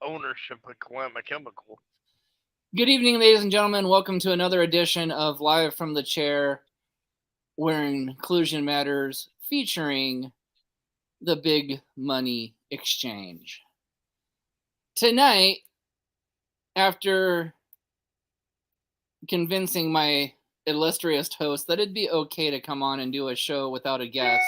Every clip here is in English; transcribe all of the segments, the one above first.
ownership of Kalama Chemical. Good evening, ladies and gentlemen. Welcome to another edition of Live from the Chair, where inclusion matters, featuring the Big Money Exchange. Tonight, after convincing my illustrious host that it'd be okay to come on and do a show without a guest,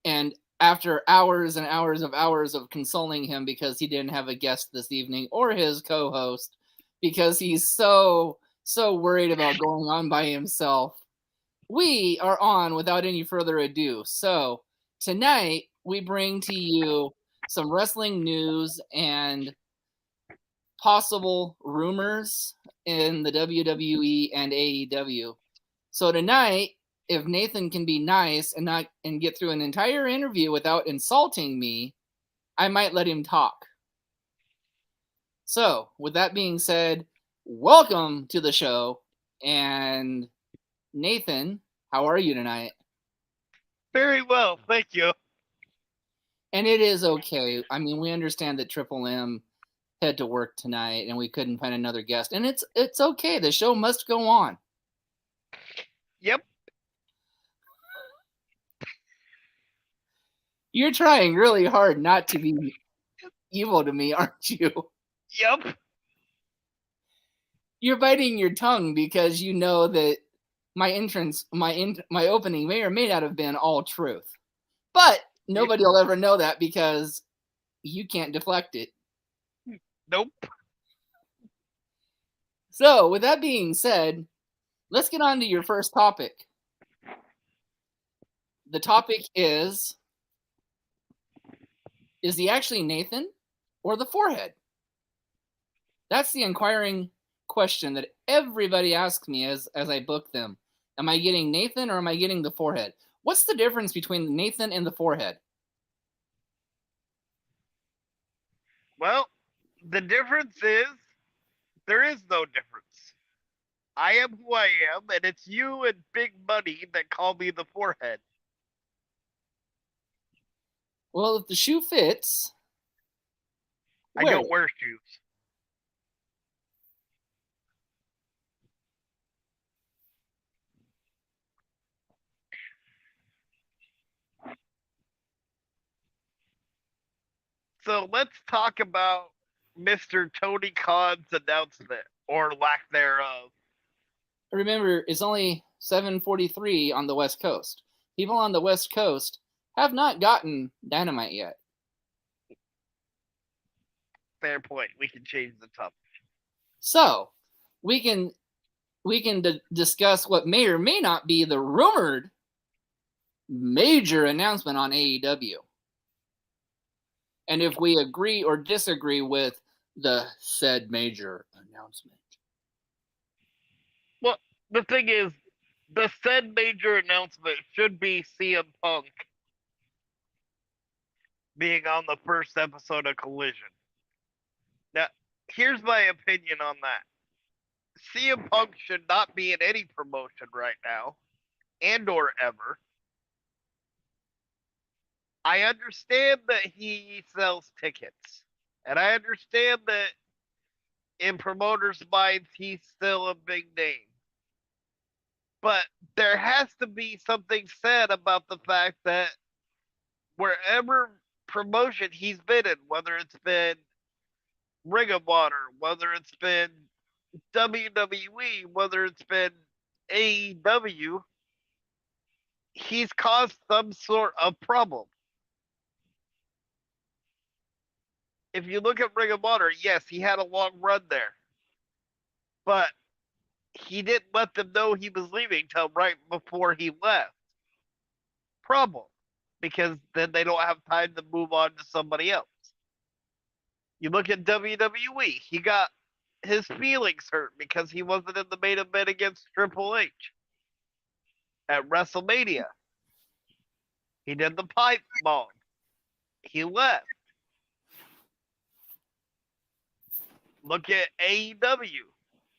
and after hours and hours of consoling him because he didn't have a guest this evening, or his co-host, because he's so worried about going on by himself, we are on without any further ado. So tonight we bring to you some wrestling news and possible rumors in the WWE and AEW. So tonight, if Nathan can be nice and get through an entire interview without insulting me, I might let him talk. So, with that being said, welcome to the show. And Nathan, how are you tonight? Very well, thank you. And it is okay. I mean, we understand that Triple M had to work tonight and we couldn't find another guest. And it's okay. The show must go on. Yep. You're trying really hard not to be evil to me, aren't you? Yep. You're biting your tongue because you know that my entrance, my opening may or may not have been all truth. But nobody will ever know that because you can't deflect it. Nope. So, with that being said, let's get on to your first topic. The topic is he actually Nathan or the forehead? That's the inquiring question that everybody asks me as I book them. Am I getting Nathan or am I getting the forehead? What's the difference between Nathan and the forehead? Well, the difference is there is no difference. I am who I am, and it's you and Big Money that call me the forehead. Well, if the shoe fits, I don't wear shoes. So let's talk about Mr. Tony Khan's announcement, or lack thereof. Remember, it's only 7:43 on the West Coast. People on the West Coast have not gotten Dynamite yet. Fair point. We can change the topic. So, we can discuss what may or may not be the rumored major announcement on AEW. And if we agree or disagree with the said major announcement. Well, the thing is, the said major announcement should be CM Punk being on the first episode of Collision. Now, here's my opinion on that. CM Punk should not be in any promotion right now, and or ever. I understand that he sells tickets, and I understand that in promoters' minds he's still a big name. But there has to be something said about the fact that wherever promotion he's been in, whether it's been Ring of Honor, whether it's been WWE, whether it's been AEW, he's caused some sort of problem. If you look at Ring of Honor, yes, he had a long run there. But he didn't let them know he was leaving till right before he left. Problem. Because then they don't have time to move on to somebody else. You look at WWE, he got his feelings hurt because he wasn't in the main event against Triple H at WrestleMania. He did the pipe bomb. He left. Look at AEW,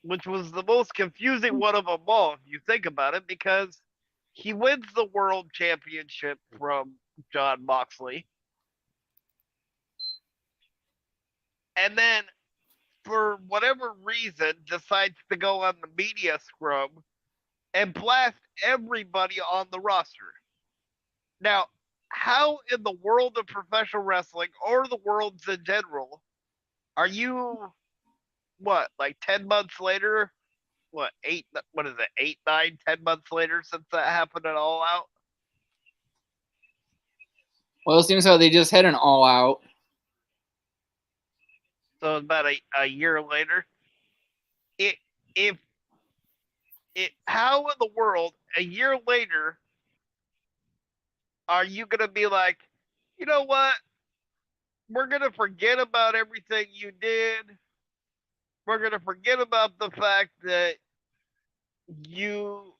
which was the most confusing one of them all, if you think about it, because he wins the world championship from Jon Moxley. and then for whatever reason decides to go on the media scrum and blast everybody on the roster. Now, how in the world of professional wrestling or the worlds in general are you, what, like 10 months later? What, eight, what is it, 8, 9, 10 months later since that happened at All Out? Well, it seems like they just had an all out. So about a year later. It, if how in the world a year later are you gonna be like, you know what? We're gonna forget about everything you did. We're gonna forget about the fact that you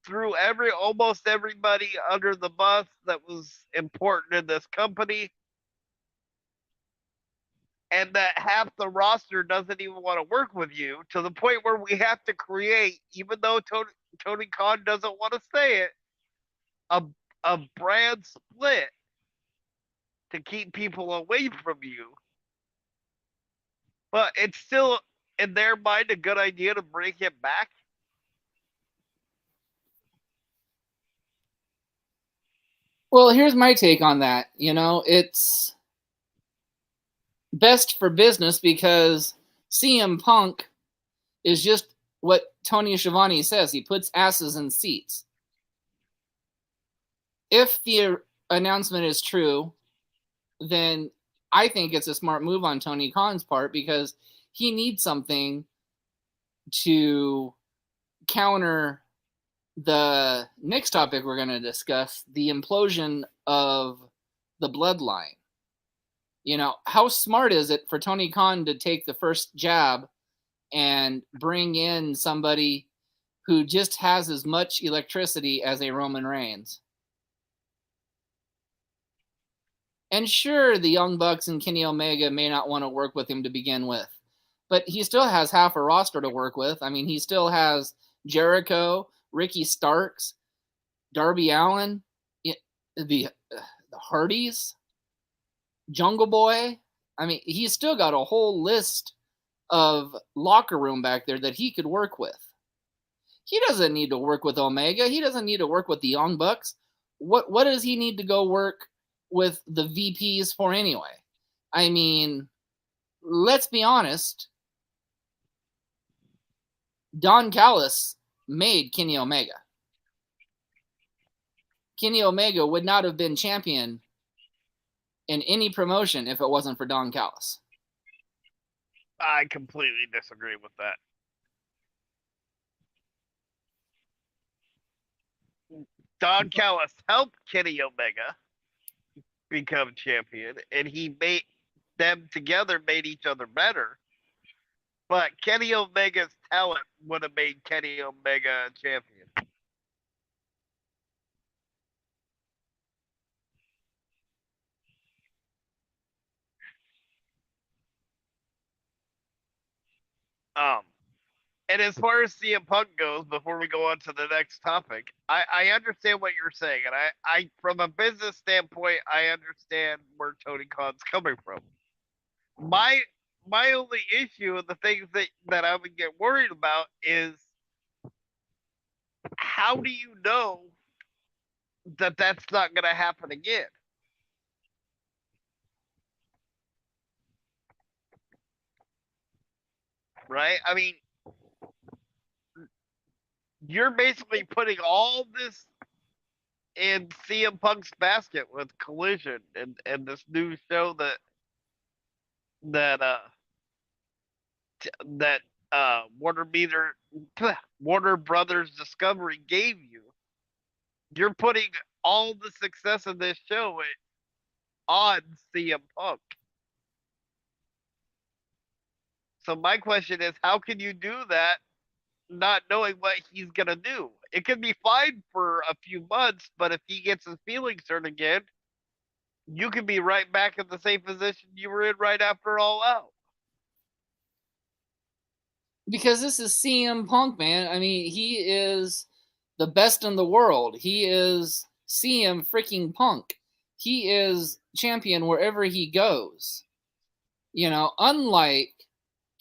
threw almost everybody under the bus that was important in this company, and that half the roster doesn't even want to work with you, to the point where we have to create, even though Tony Khan doesn't want to say it, a a brand split to keep people away from you. But it's still in their mind a good idea to bring him back. Well, here's my take on that. You know, it's best for business because CM Punk is just what Tony Schiavone says. He puts asses in seats. If the announcement is true, then I think it's a smart move on Tony Khan's part because he needs something to counter the next topic we're going to discuss, the implosion of the bloodline. You know, how smart is it for Tony Khan to take the first jab and bring in somebody who just has as much electricity as a Roman Reigns? And sure, the Young Bucks and Kenny Omega may not want to work with him to begin with, but he still has half a roster to work with. I mean, he still has Jericho, Ricky Starks, Darby Allin, the Hardys, Jungle Boy. I mean, he's still got a whole list of locker room back there that he could work with. He doesn't need to work with Omega. He doesn't need to work with the Young Bucks. What does he need to go work with the VPs for anyway? I mean, let's be honest. Don Callis made Kenny Omega. Kenny Omega would not have been champion in any promotion if it wasn't for Don Callis. I completely disagree with that. Don Callis helped Kenny Omega become champion, and he made them together made each other better. But Kenny Omega's talent would have made Kenny Omega a champion. Um, and as far as CM Punk goes, before we go on to the next topic, I understand what you're saying, and I from a business standpoint, I understand where Tony Khan's coming from. My my only issue and the things that I would get worried about is, how do you know that that's not going to happen again? Right? I mean, you're basically putting all this in CM Punk's basket with Collision and this new show that that Warner Meter Warner Brothers Discovery gave you. You're putting all the success of this show on CM Punk. So my question is, how can you do that not knowing what he's gonna do? It could be fine for a few months, but if he gets his feelings hurt again, you could be right back in the same position you were in right after All Out. Because this is CM Punk, man. I mean, he is the best in the world. He is CM freaking Punk. He is champion wherever he goes. Unlike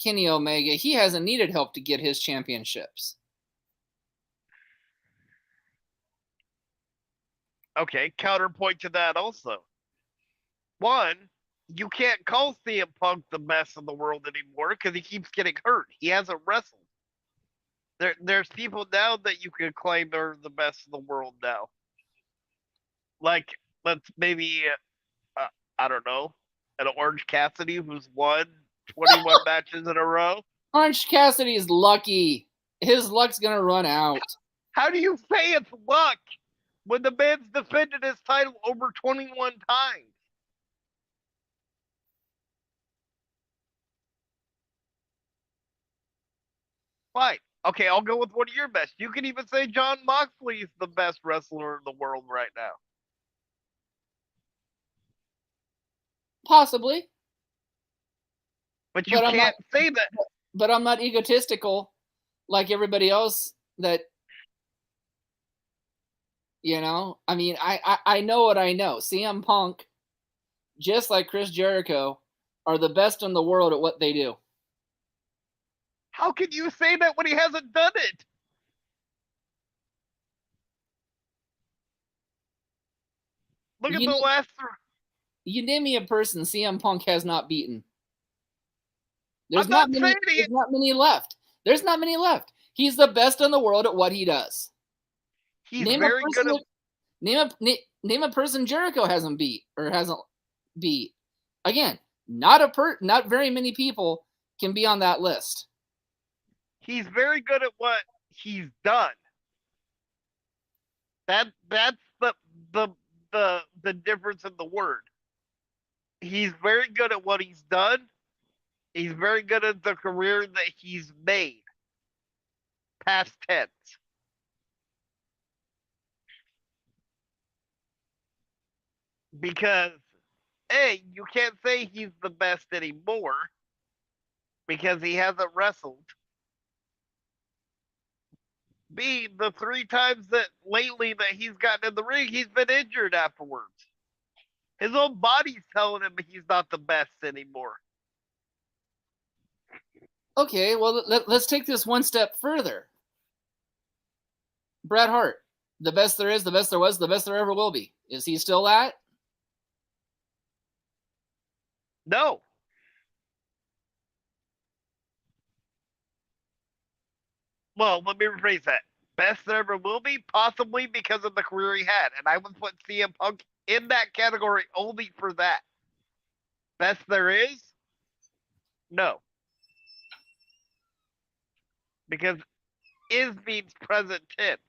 Kenny Omega, he hasn't needed help to get his championships. Okay, counterpoint to that also. One, you can't call CM Punk the best in the world anymore because he keeps getting hurt. He hasn't wrestled. There's people now that you could claim are the best in the world now. Like, let's maybe, uh, I don't know, an Orange Cassidy who's won 21 matches in a row. Orange Cassidy's lucky. His luck's gonna run out. How do you say it's luck when the man's defended his title over 21 times? Fine. Okay, I'll go with one of your best. You can even say John Moxley is the best wrestler in the world right now. Possibly. But you can't say that. But I'm not egotistical like everybody else that, I mean, I know what I know. CM Punk, just like Chris Jericho, are the best in the world at what they do. How can you say that when he hasn't done it? Look at the last three. You name me a person CM Punk has not beaten. There's not many left. There's not many left. He's the best in the world at what he does. He's very good at... Name a person Jericho hasn't beat or hasn't beat. Again, not very many people can be on that list. He's very good at what he's done. That's the difference in the word. He's very good at what he's done. He's very good at the career that he's made. Past tense. Because A, you can't say he's the best anymore because he hasn't wrestled. B, the 3 times that lately that he's gotten in the ring, he's been injured afterwards. His own body's telling him he's not the best anymore. Okay, well, let's take this one step further. Bret Hart, the best there is, the best there was, the best there ever will be. Is he still that? No. Well, let me rephrase that. Best there ever will be, possibly because of the career he had. And I would put CM Punk in that category only for that. Best there is? No. Because is means present tense.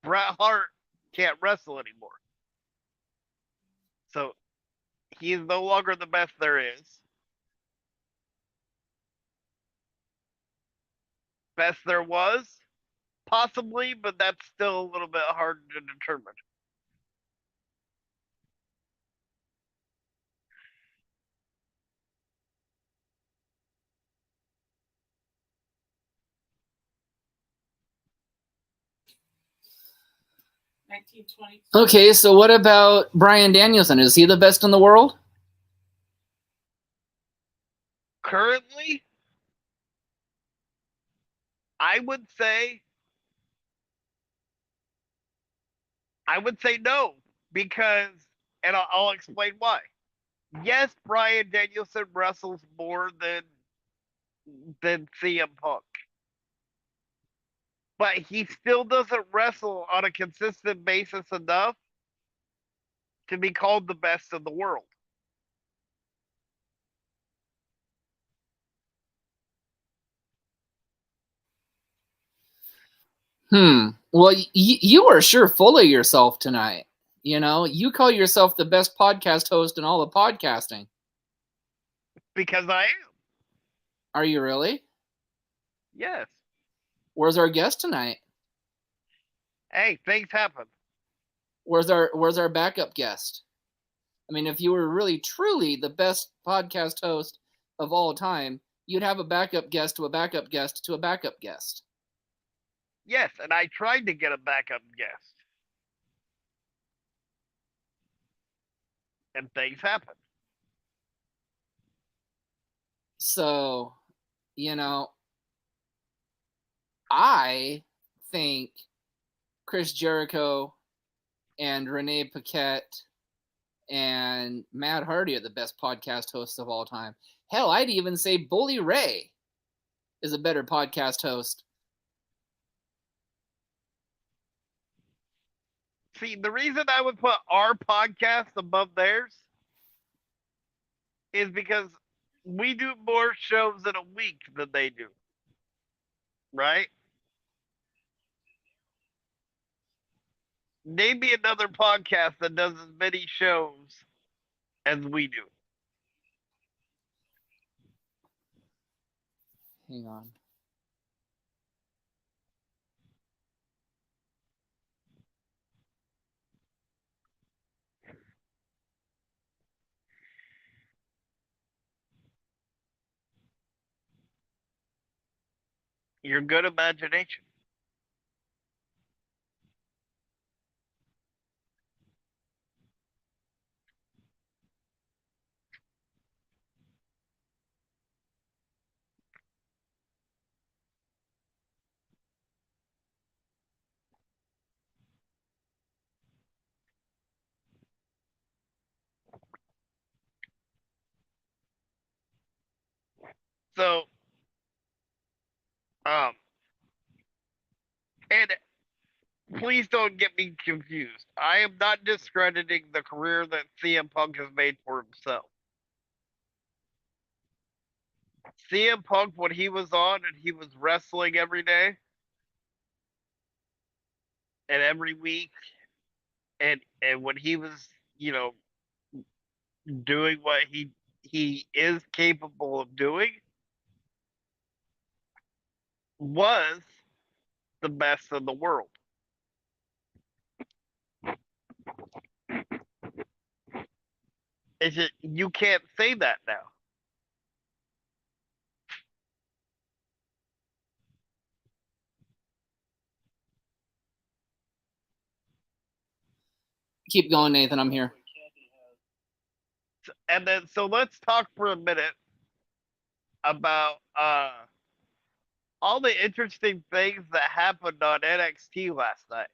Bret Hart can't wrestle anymore. So he is no longer the best there is. Best there was? Possibly, but that's still a little bit hard to determine. Okay, so what about Bryan Danielson? Is he the best in the world? Currently, I would say no, because, and I'll explain why. Yes, Bryan Danielson wrestles more than CM Punk, but he still doesn't wrestle on a consistent basis enough to be called the best in the world. Well, you are sure full of yourself tonight. You call yourself the best podcast host in all of podcasting. Because I am. Are you really? Yes. Where's our guest tonight? Hey, things happen. Where's our backup guest? I mean, if you were really truly the best podcast host of all time, you'd have a backup guest to a backup guest to a backup guest. Yes, and I tried to get a backup guest. And things happen. So, you know, I think Chris Jericho and Renee Paquette and Matt Hardy are the best podcast hosts of all time. Hell, I'd even say Bully Ray is a better podcast host. See, the reason I would put our podcast above theirs is because we do more shows in a week than they do, right? Name me another podcast that does as many shows as we do. Hang on. Your good imagination. So, um, and please don't get me confused. I am not discrediting the career that CM Punk has made for himself. CM Punk, when he was on and he was wrestling every day and every week, and when he was, you know, doing what he is capable of doing, was the best in the world. It's just, you can't say that now. Keep going, Nathan. I'm here. And then, so let's talk for a minute about all the interesting things that happened on NXT last night.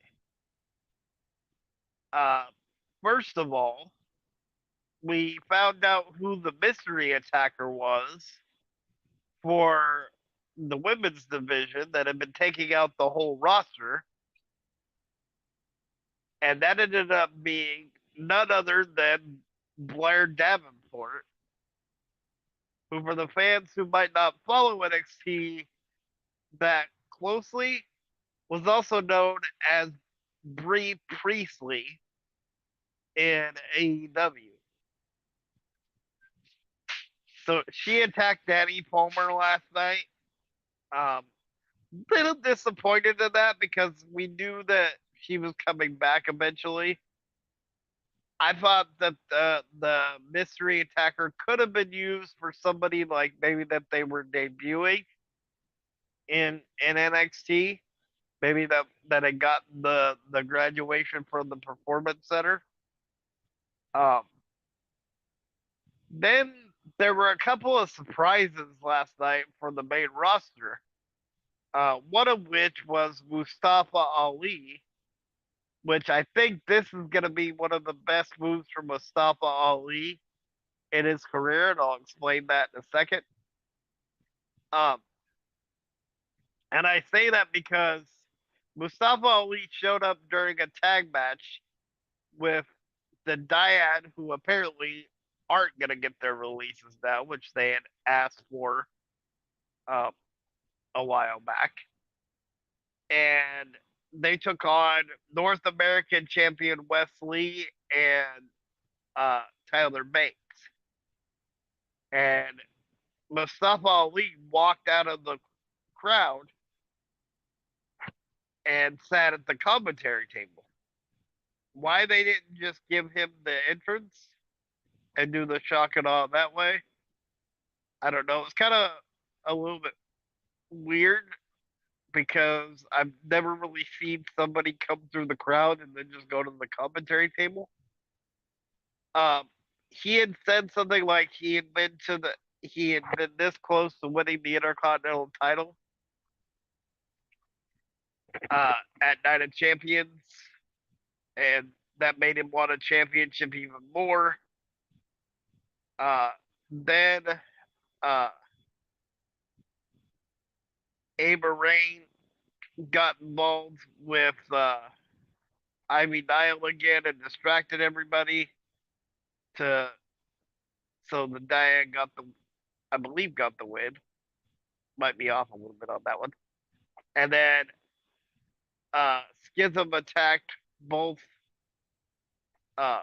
Uh, First of all, we found out who the mystery attacker was for the women's division that had been taking out the whole roster, and that ended up being none other than Blair Davenport, who, for the fans who might not follow NXT that closely, was also known as Bree Priestley in AEW. So she attacked Danny Palmer last night. Um, Little disappointed in that because we knew that she was coming back eventually. I thought that the mystery attacker could have been used for somebody like maybe that they were debuting in NXT. Maybe that had gotten the graduation from the performance center. Um, then there were a couple of surprises last night for the main roster. One of which was Mustafa Ali, which I think this is going to be one of the best moves from Mustafa Ali in his career, and I'll explain that in a second. Um, and I say that because Mustafa Ali showed up during a tag match with the Dyad, who apparently aren't going to get their releases now, which they had asked for um, a while back. And they took on North American champion Wesley and Tyler Banks. And Mustafa Ali walked out of the crowd and sat at the commentary table. Why they didn't just give him the entrance and do the shock and awe that way, I don't know. It's kind of a little bit weird because I've never really seen somebody come through the crowd and then just go to the commentary table. Um, he had said something like he had been to he had been this close to winning the Intercontinental title at Night of Champions, and that made him want a championship even more. Then uh, Aber Rain got involved with Ivy Nile again and distracted everybody to so the Diane got the I believe got the win. Might be off a little bit on that one. And then Schism attacked both uh,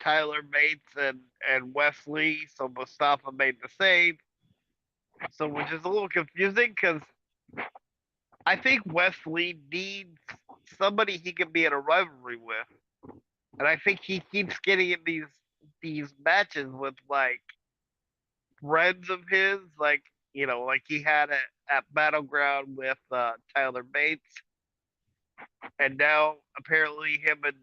Tyler Bates and Wesley, so Mustafa made the save. So which is a little confusing because I think Wesley needs somebody he can be in a rivalry with, and I think he keeps getting in these matches with like friends of his, like like he had at Battleground with Tyler Bates, and now apparently him and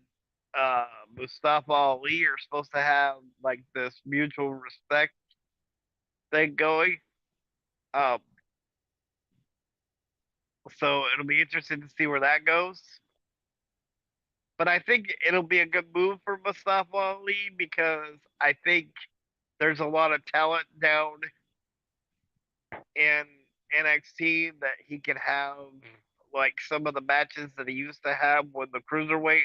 Mustafa Ali are supposed to have like this mutual respect thing going. Um, so it'll be interesting to see where that goes. But I think it'll be a good move for Mustafa Ali because I think there's a lot of talent down in NXT that he can have like some of the matches that he used to have when the cruiserweight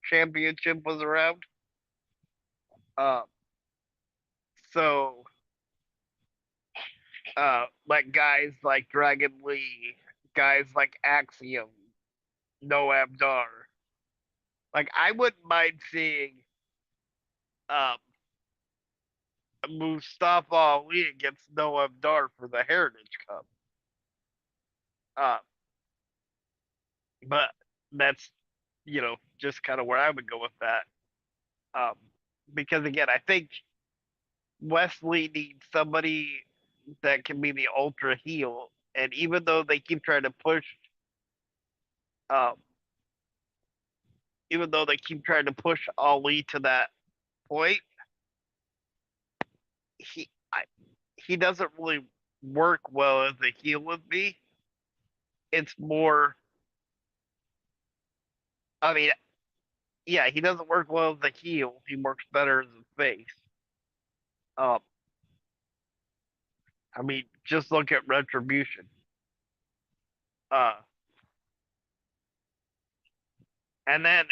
championship was around. Uh, so like guys like Dragon Lee, guys like Axiom, Noam Dar. Like I wouldn't mind seeing um, Mustafa Ali against Noam Dar for the Heritage Cup. Uh, but that's just kind of where I would go with that. Um, because again, I think Wesley needs somebody that can be the ultra heel, and even though they keep trying to um, push Ali to that point, he he doesn't really work well as a heel with me. It's more, I mean, yeah, he doesn't work well as a heel. He works better as a face. Um, I mean, just look at Retribution. Uh, and then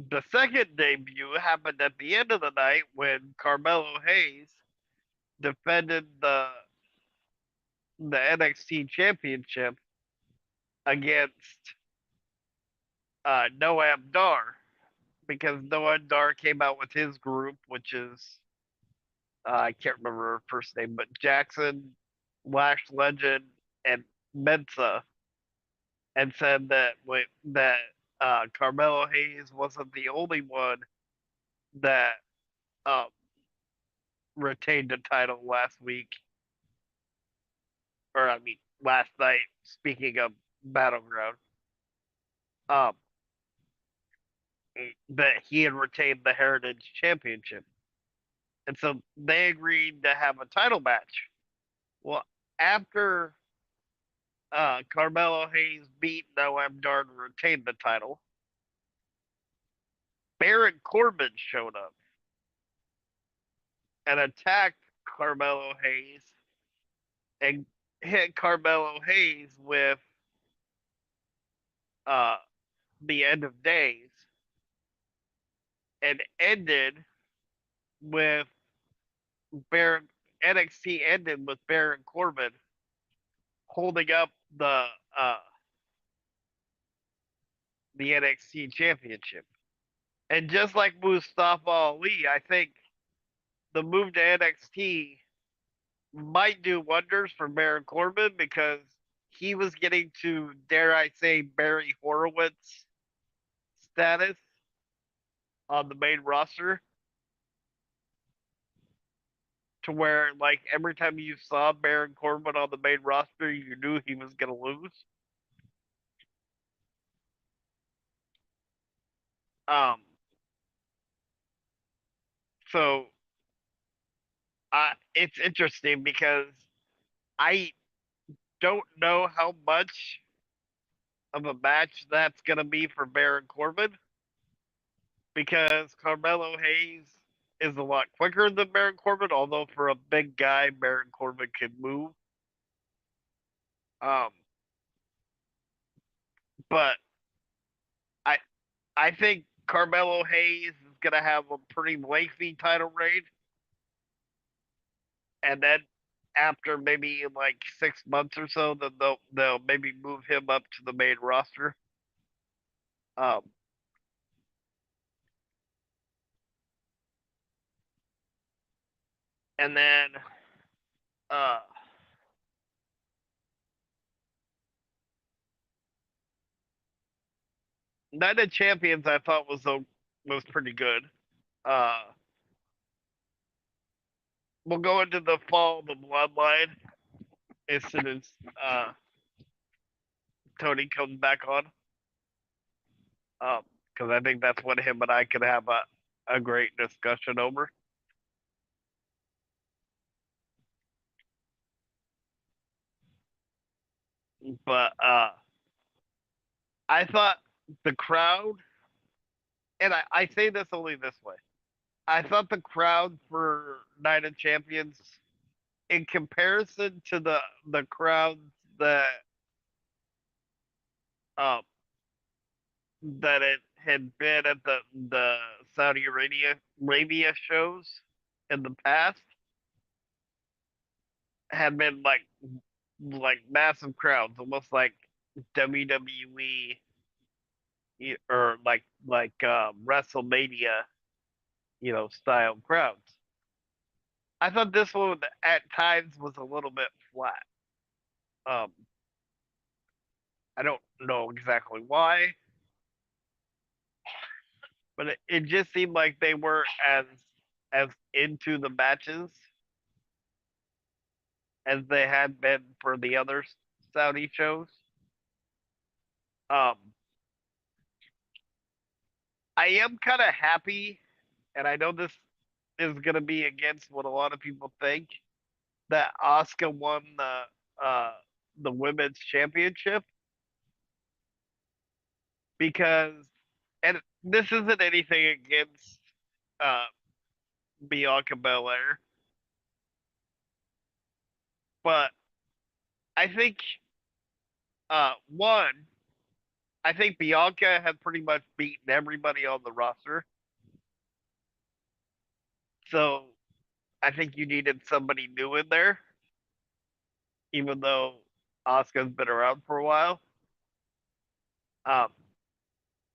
the second debut happened at the end of the night when Carmelo Hayes defended the NXT Championship against Noam Dar because Noam Dar came out with his group, which is I can't remember her first name, but Jackson, Lash Legend, and Mensa, and said that Carmelo Hayes wasn't the only one that um, retained the title last week, or I mean last night. Speaking of Battleground, um, that he had retained the Heritage Championship, and so they agreed to have a title match. Well, after Carmelo Hayes beat Noam Dar to retain the title, Baron Corbin showed up and attacked Carmelo Hayes and hit Carmelo Hayes with uh, the end of days and ended with Baron NXT ended with Baron Corbin holding up uh, the NXT championship. And just like Mustafa Ali, I think the move to NXT might do wonders for Baron Corbin because he was getting to, dare I say, Barry Horowitz status on the main roster, to where like every time you saw Baron Corbin on the main roster, you knew he was gonna lose. Um, so it's interesting because I don't know how much of a match that's gonna be for Baron Corbin because Carmelo Hayes is a lot quicker than Baron Corbin, although for a big guy, Baron Corbin can move. Um, but I I think Carmelo Hayes is gonna have a pretty lengthy title reign, and then after maybe like 6 months or so, then they'll maybe move him up to the main roster. Um, and then uh, Night of Champions I thought was pretty good. Uh, we'll go into the fall of the Bloodline as soon as uh, Tony comes back on. Because I think that's what him and I could have a great discussion over. But I thought the crowd, and I say this only this way, I thought the crowd for Night of Champions, in comparison to the crowds that um that it had been at the Saudi Arabia shows in the past, had been like massive crowds, almost like WWE or WrestleMania, style crowds. I thought this one at times was a little bit flat. Um, I don't know exactly why, but it just seemed like they weren't as into the matches as they had been for the other Saudi shows. Um, I am kind of happy, and I know this is going to be against what a lot of people think, that Asuka won uh, the women's championship because, and this isn't anything against uh, Bianca Belair, but I think one, I think Bianca had pretty much beaten everybody on the roster, so I think you needed somebody new in there, even though Asuka's been around for a while. Um,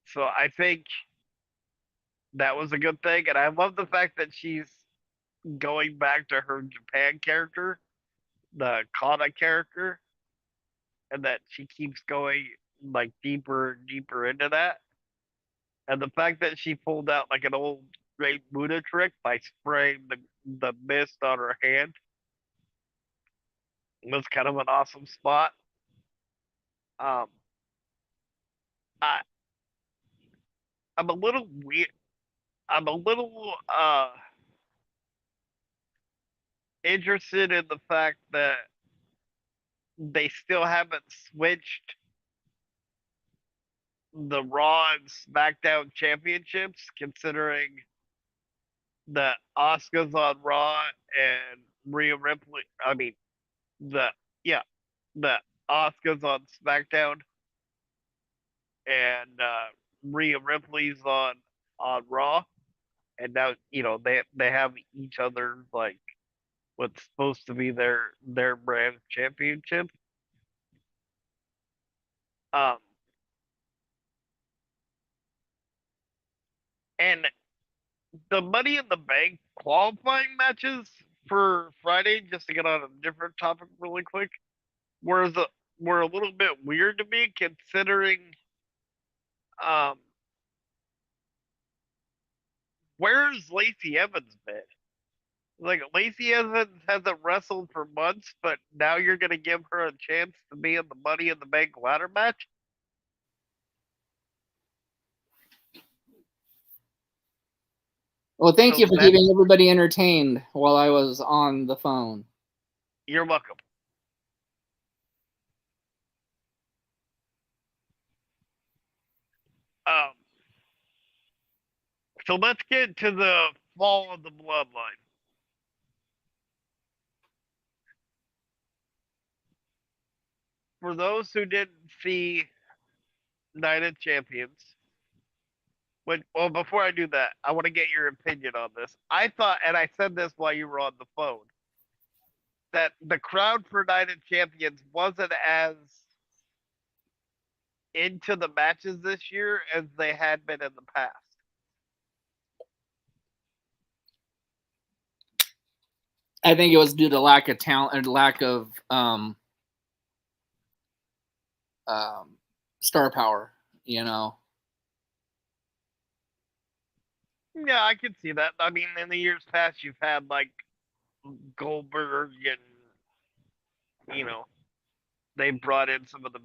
so I think that was a good thing, and I love the fact that she's going back to her Japan character, the Kana character, and that she keeps going like deeper and deeper into that. And the fact that she pulled out like an old great Buddha trick by spraying the mist on her hand was kind of an awesome spot. Um, I I'm a little weird. I'm a little interested in the fact that they still haven't switched the Raw and SmackDown championships, considering that Oscar's on Raw and Rhea Ripley. I mean, the yeah, the Oscar's on SmackDown and Rhea Ripley's on Raw, and now they have each other like what's supposed to be their brand championship. Um, and the Money in the Bank qualifying matches for Friday, just to get on a different topic really quick, were were a little bit weird to me considering um where's Lacey Evans been? Like Lacey Evans hasn't wrestled for months, but now you're gonna give her a chance to be in the Money in the Bank ladder match? Well, thank So you for that keeping everybody entertained while I was on the phone. you're welcome. Um, so let's get to the fall of the bloodline. For those who didn't see Night of Champions, before I do that, I want to get your opinion on this. I thought, and I said this while you were on the phone, that the crowd for Night of Champions wasn't as into the matches this year as they had been in the past. I think it was due to lack of talent and lack of um, star power. You know, Yeah, I can see that. I mean, in the years past, you've had like Goldberg and they brought in some of the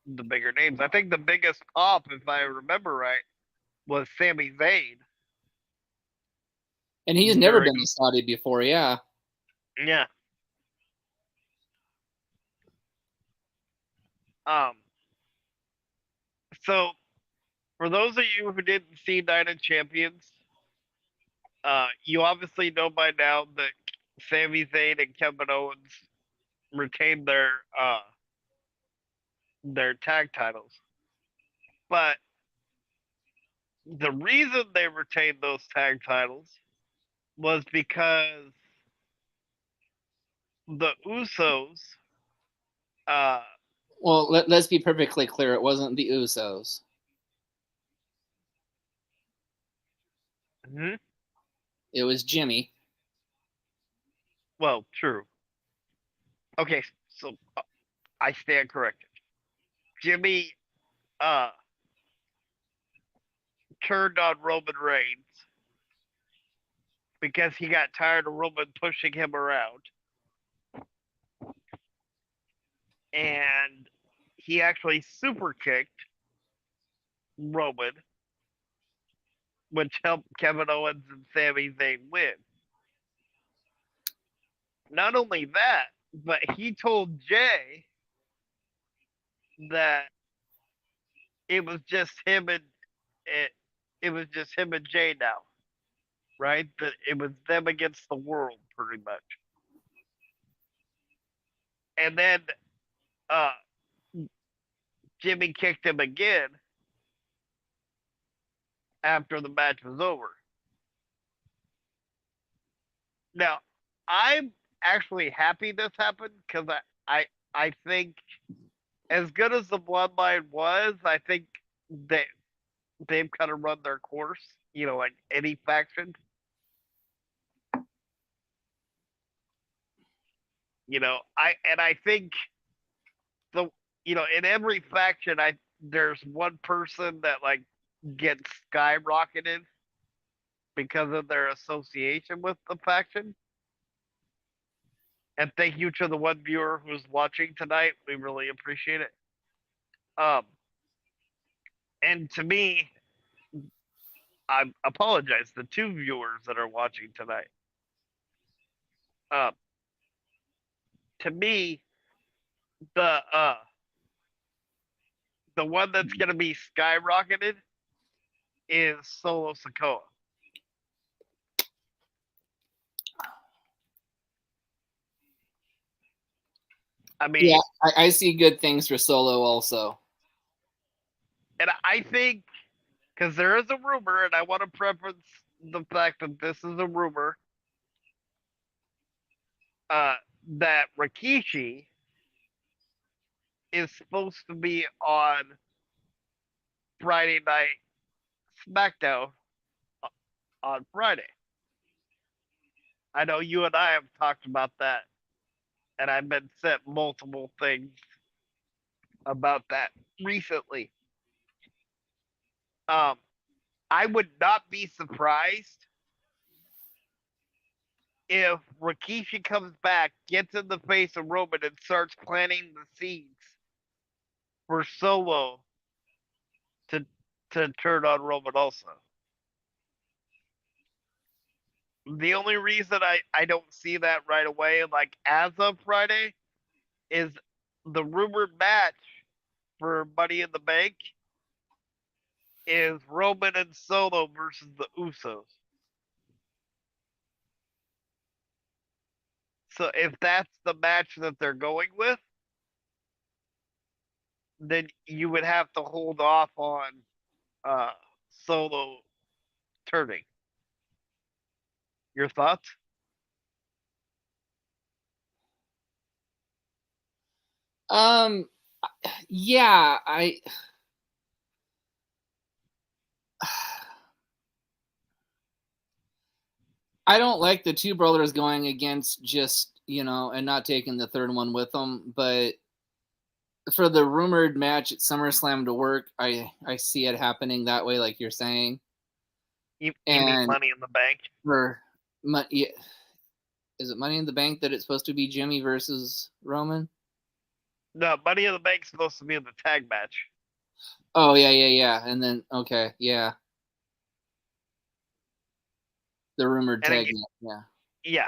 the bigger names. I think the biggest pop, if I remember right, was Sami Zayn and he's never during. been to Saudi before. Yeah. Yeah. Um. So for those of you who didn't see Night of Champions, you obviously know by now that Sami Zayn and Kevin Owens retained their tag titles, but the reason they retained those tag titles was because the Usos. Uh, Well, let's be perfectly clear. It wasn't the Usos. mhm, It was Jimmy. well, true. Okay, so I stand corrected. Jimmy uh, turned on Roman Reigns because he got tired of Roman pushing him around, and he actually super kicked Roman, which helped Kevin Owens and Sami Zayn win. Not only that, but he told Jay that it was just him and it, it was just him and Jay now, right? That it was them against the world, pretty much. And then uh, Jimmy kicked him again after the match was over. Now, I'm actually happy this happened because I think as good as the bloodline was, I think that they've kind of run their course. Like any faction. I think the in every faction, there's one person that like gets skyrocketed because of their association with the faction. And thank you to the one viewer who's watching tonight. We really appreciate it. Um, and to me, I apologize. The two viewers that are watching tonight. Uh, to me, the uh, the one that's gonna be skyrocketed is Solo Sokoa. I Yeah, mean, I see good things for Solo also. and I think because there is a rumor, and I want to preference the fact that this is a rumor, uh, that Rikishi is supposed to be on Friday night SmackDown on Friday. I know you and I have talked about that, and I've been sent multiple things about that recently. Um, I would not be surprised if Rikishi comes back, gets in the face of Roman, and starts planting the seeds for Solo to turn on Roman also. The only reason I don't see that right away, like as of Friday, is the rumored match for Money in the Bank is Roman and Solo versus the Usos. So if that's the match that they're going with, then you would have to hold off on uh, Solo turning. Your thoughts? Um, yeah, I don't like the two brothers going against just, and not taking the third one with them. But for the rumored match at SummerSlam to work, I see it happening that way, like you're saying. You mean And Money in the Bank? for yeah, is it Money in the Bank that it's supposed to be Jimmy versus Roman? No, Money in the Bank's supposed to be in the tag match. Oh yeah. And then okay, yeah, the rumored And tag again, match, yeah. yeah.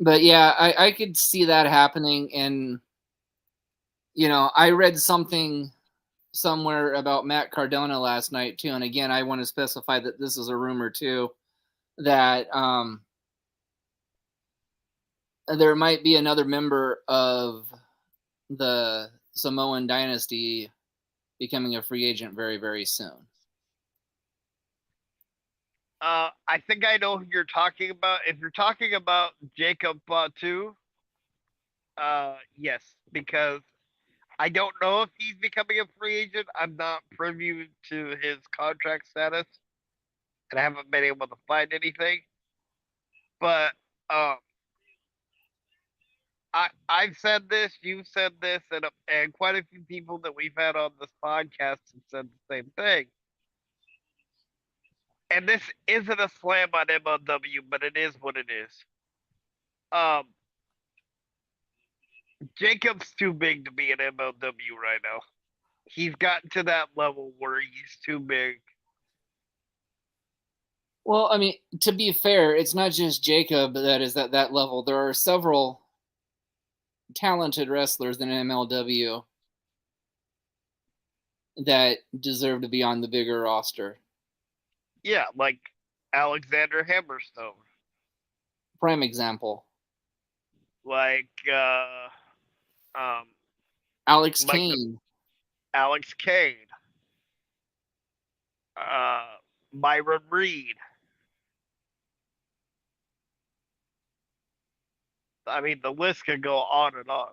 But yeah, I could see that happening. And I read something somewhere about Matt Cardona last night too. And again, I want to specify that this is a rumor too, that there might be another member of the Samoan dynasty becoming a free agent very, very soon. I think I know who you're talking about. If you're talking about Jacob Batu, yes, because I don't know if he's becoming a free agent. I'm not privy to his contract status, and I haven't been able to find anything. But um, I've said this, you've said this, and quite a few people that we've had on this podcast have said the same thing. And this isn't a slam on MLW, but it is what it is. Um, Jacob's too big to be in MLW right now. He's gotten to that level where he's too big. Well, I mean, to be fair, it's not just Jacob that is at that level. There are several talented wrestlers in MLW that deserve to be on the bigger roster. Yeah, like Alexander Hammerstone, Prime example, like um, Alex like the Kane. Alex Kane, uh, Myron Reed. I mean, the list can go on and on.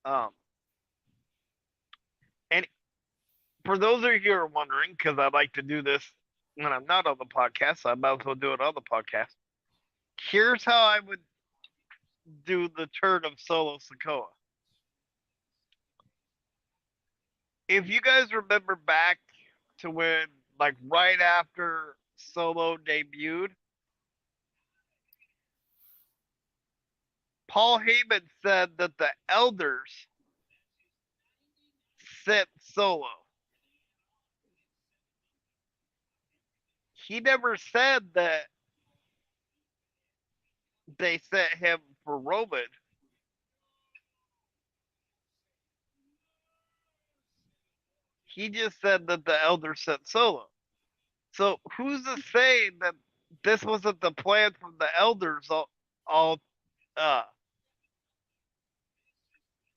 Um, and for those of you who are wondering, because I like to do this when I'm not on the podcast, so I might as well do it on the podcast. Here's how I would do the turn of Solo Sokoa. If you guys remember back to when, like, right after Solo debuted, Paul Heyman said that the elders sent Solo. He never said that they sent him for Roman. He just said that the elders sent Solo. So who's to say that this wasn't the plan from the elders all uh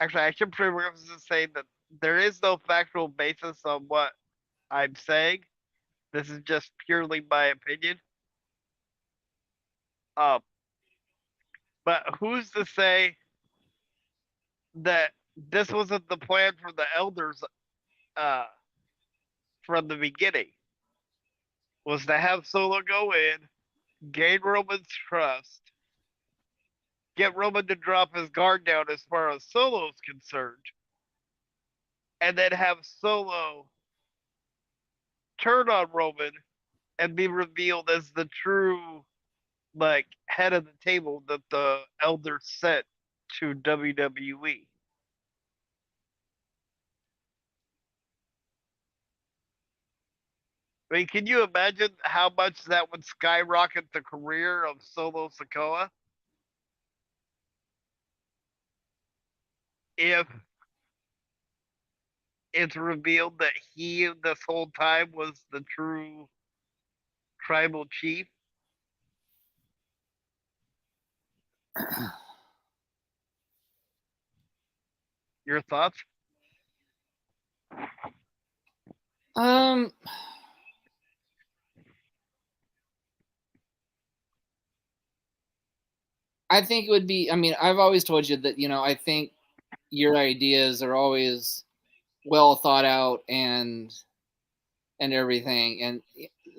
actually I should preface to say that there is no factual basis on what I'm saying. This is just purely my opinion. Um, but who's to say that this wasn't the plan from the elders uh from the beginning? Was to have Solo go in, gain Roman's trust, get Roman to drop his guard down as far as Solo's concerned, and then have Solo turn on Roman and be revealed as the true like head of the table that the elders set to WWE. I mean, can you imagine how much that would skyrocket the career of Solo Sokoa if it's revealed that he this whole time was the true tribal chief? Your thoughts? Um, I think it would be. I mean, I've always told you that I think your ideas are always well thought out and everything, and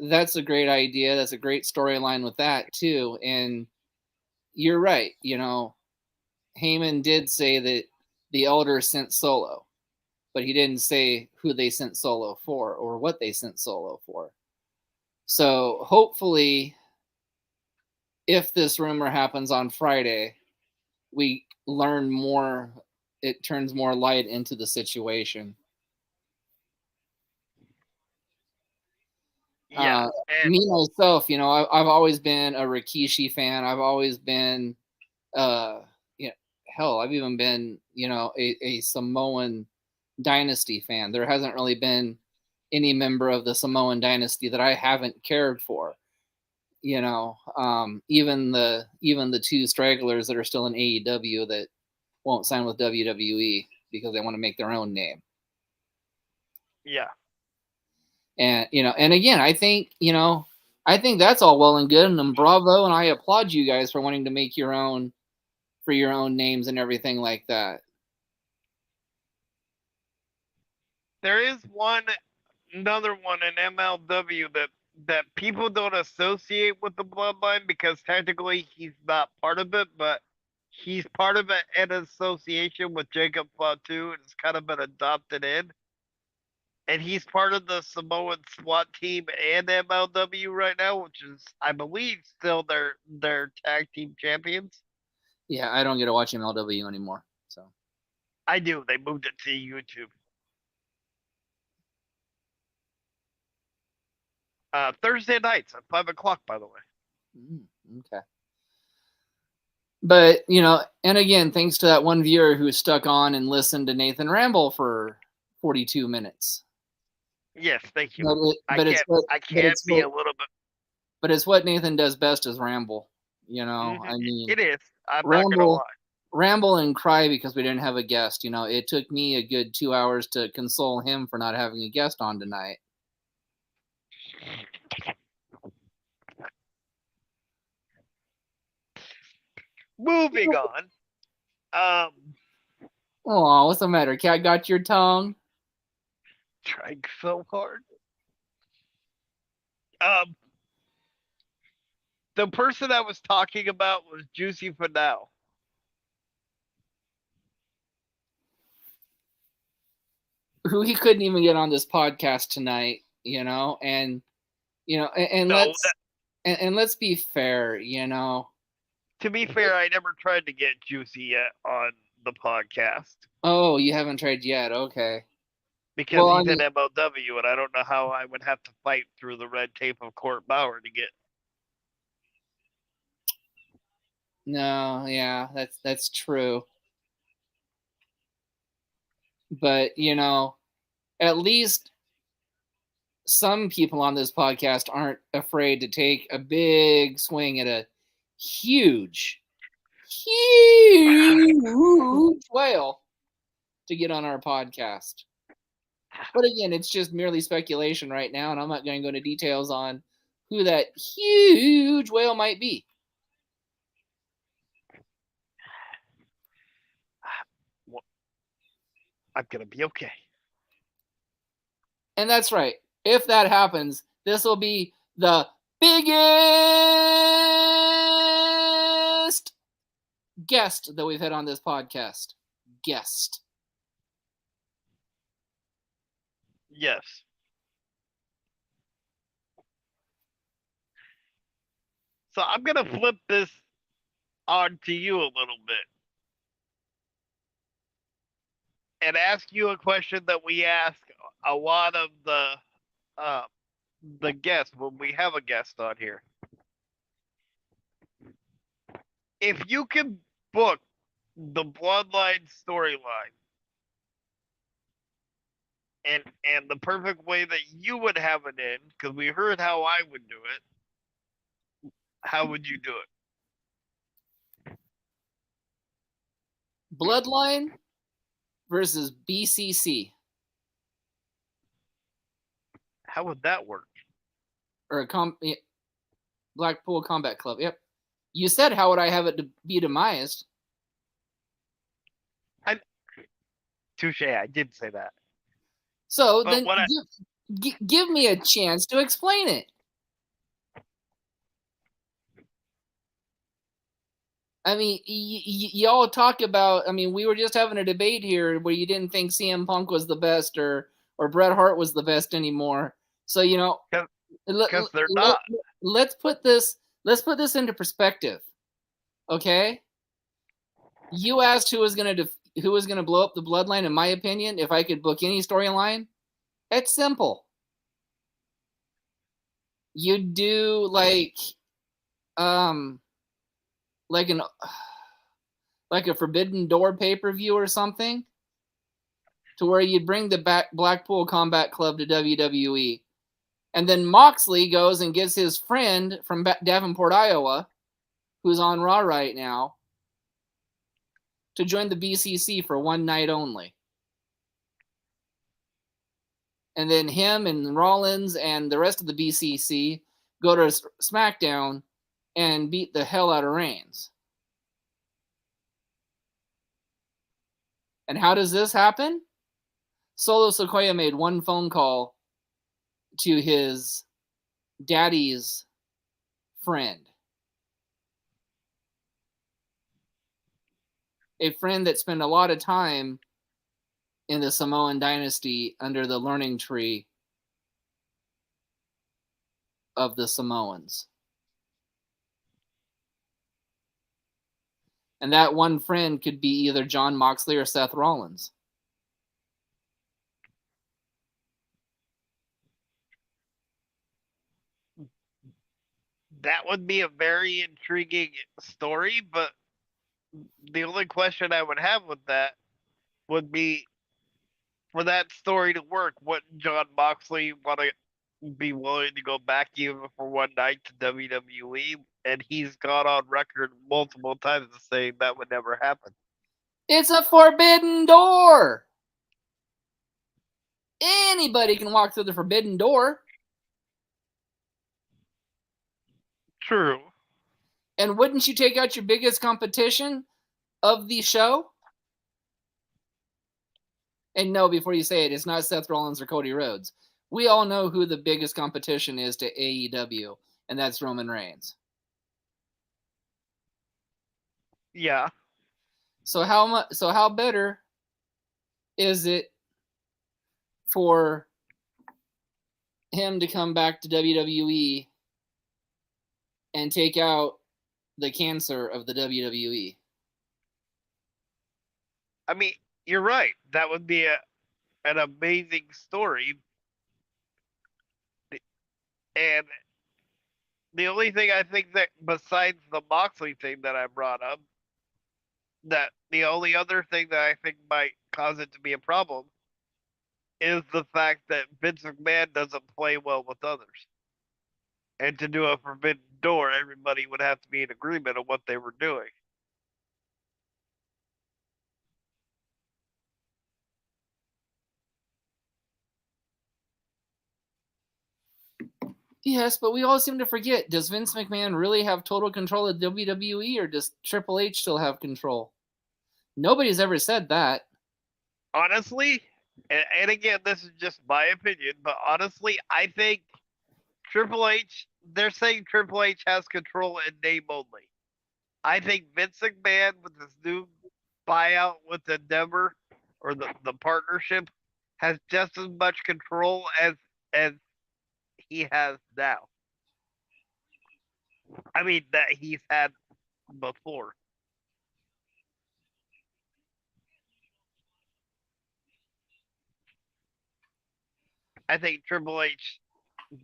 that's a great idea. That's a great storyline with that too. And you're right. Heyman did say that the elders sent Solo, but he didn't say who they sent Solo for or what they sent Solo for. So hopefully, if this rumor happens on Friday, we learn more. It turns more light into the situation. Yeah, and Me myself, I've always been a Rikishi fan. I've always been, uh, hell, I've even been, a Samoan dynasty fan. There hasn't really been any member of the Samoan dynasty that I haven't cared for. Even the two stragglers that are still in AEW that won't sign with WWE because they want to make their own name. yeah, And again, I think that's all well and good, and bravo, and I applaud you guys for wanting to make your own names and everything like that. there is another one in MLW that people don't associate with the bloodline because technically he's not part of it, but he's part of it in association with Jacob Fatu and it's kind of been adopted in. And he's part of the Samoan SWAT team and MLW right now, which is, I believe, still their tag team champions. Yeah, I don't get to watch MLW anymore. So I do. They moved it to YouTube. Thursday nights at 5 o'clock, by the way. okay. But and again, thanks to that one viewer who stuck on and listened to Nathan ramble for 42 minutes. Yes, thank you. But I can't be a little bit. But it's what Nathan does best is ramble. Mm-hmm. I mean, It is. I'm not gonna lie. Ramble and cry because we didn't have a guest. It took me a good 2 hours to console him for not having a guest on tonight. Moving on. Oh, what's the matter? Cat got your tongue? Trying so hard. Um, the person I was talking about was Juicy Finau. Who he couldn't even get on this podcast tonight, and and No, let's be fair, to be fair, I never tried to get Juicy yet on the podcast. Oh, you haven't tried yet, okay. Because he's in MLW, and I don't know how I would have to fight through the red tape of Court Bauer to get. No, yeah, that's true. But at least some people on this podcast aren't afraid to take a big swing at a huge whale to get on our podcast. But again, it's just merely speculation right now, and I'm not going to go into details on who that huge whale might be. Well, I'm going to be okay. And that's right. If that happens, this will be the biggest guest that we've had on this podcast. Guest. Yes. So I'm going to flip this on to you a little bit and ask you a question that we ask a lot of the guest when we have a guest on here. If you can book the Bloodline storyline and the perfect way that you would have it in, because we heard how I would do it, how would you do it? Bloodline versus BCC. How would that work? Or Blackpool Combat Club. Yep. You said how would I have it be demised? Touche, I did say that. So but then give me a chance to explain it. I mean, y'all talk about. I mean, we were just having a debate here where you didn't think CM Punk was the best or Bret Hart was the best anymore. So because they're not. Let's put this into perspective. Okay. You asked who was gonna blow up the Bloodline. In my opinion, if I could book any storyline, it's simple. You do like a Forbidden Door pay-per-view or something, to where you bring the Blackpool Combat Club to WWE, and then Moxley goes and gets his friend from Davenport, Iowa, who's on Raw right now, to join the BCC for one night only. And then him and Rollins and the rest of the BCC go to SmackDown and beat the hell out of Reigns. And how does this happen? Solo Sikoa made one phone call to his daddy's friend. A friend that spent a lot of time in the Samoan dynasty under the learning tree of the Samoans. And that one friend could be either Jon Moxley or Seth Rollins. That would be a very intriguing story, but the only question I would have with that would be, for that story to work, wouldn't Jon Moxley want to be willing to go back even for one night to WWE? And he's gone on record multiple times saying that would never happen. It's a forbidden door. Anybody can walk through the forbidden door. True. And wouldn't you take out your biggest competition of the show? And no, before you say it, it's not Seth Rollins or Cody Rhodes. We all know who the biggest competition is to AEW, and that's Roman Reigns. Yeah. So how better is it for him to come back to WWE and take out the cancer of the WWE? I mean, you're right. That would be an amazing story. And the only thing I think that, besides the Moxley thing that I brought up, that the only other thing that I think might cause it to be a problem is the fact that Vince McMahon doesn't play well with others. And to do a forbidden door, everybody would have to be in agreement on what they were doing. Yes, but we all seem to forget, does Vince McMahon really have total control of WWE, or does Triple H still have control? Nobody's ever said that. Honestly, and again, this is just my opinion, but honestly, I think Triple H, they're saying Triple H has control in name only. I think Vince McMahon, with this new buyout with Endeavor, or the partnership, has just as much control as he has now. I mean, that he's had before. I think Triple H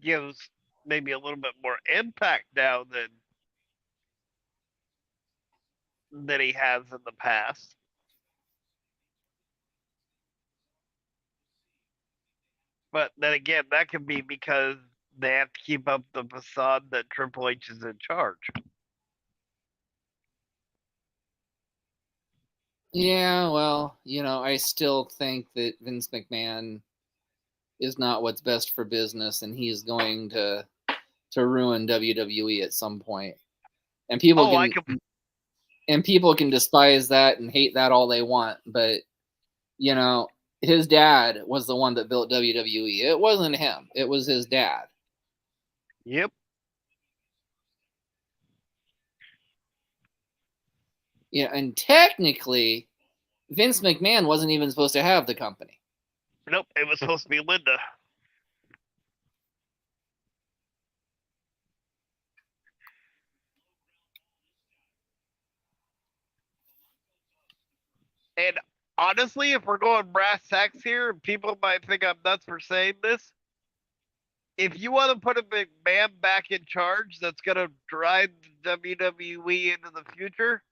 gives maybe a little bit more impact now than he has in the past. But then again, that could be because they have to keep up the facade that Triple H is in charge. Yeah, well, I still think that Vince McMahon is not what's best for business, and he's going to ruin WWE at some point. And people Oh, I can could. and people can despise that and hate that all they want, but you know, his dad was the one that built WWE. It wasn't him. It was his dad. Yep. Yeah, and technically Vince McMahon wasn't even supposed to have the company. Nope. It was supposed to be Linda. And honestly, if we're going brass tacks here, people might think I'm nuts for saying this. If you want to put a McMahon back in charge that's going to drive the WWE into the future,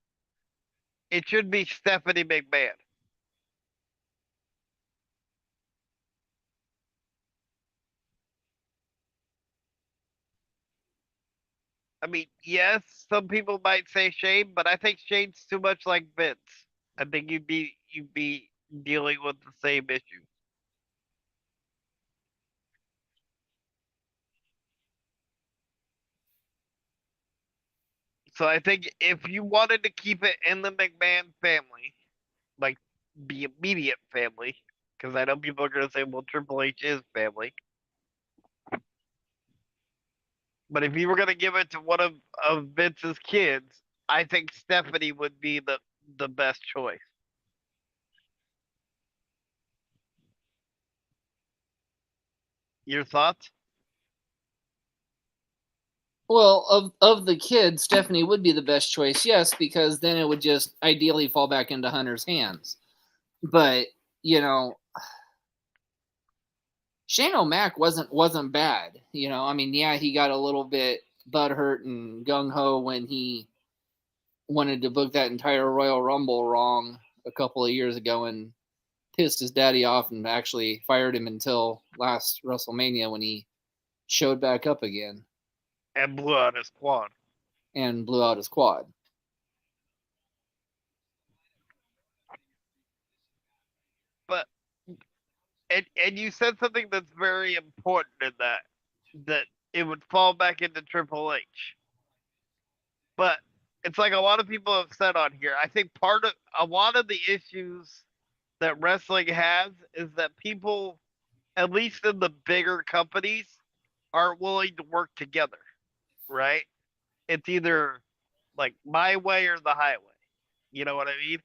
it should be Stephanie McMahon. I mean, yes, some people might say Shane, but I think Shane's too much like Vince. I think you'd be dealing with the same issue. So I think if you wanted to keep it in the McMahon family, like the immediate family, because I know people are going to say, well, Triple H is family. But if you were going to give it to one of Vince's kids, I think Stephanie would be the best choice. Your thoughts? Well, of the kids, Stephanie would be the best choice, yes, because then it would just ideally fall back into Hunter's hands. But, you know, Shane O'Mac wasn't bad. I mean, yeah, he got a little bit butthurt and gung ho when he wanted to book that entire Royal Rumble wrong a couple of years ago and pissed his daddy off and actually fired him until last WrestleMania when he showed back up again And blew out his quad. and blew out his quad. But and you said something that's very important in that it would fall back into Triple H. But it's like a lot of people have said on here. I think part of a lot of the issues that wrestling has is that people, at least in the bigger companies, aren't willing to work together, right? It's either like my way or the highway. You know what I mean?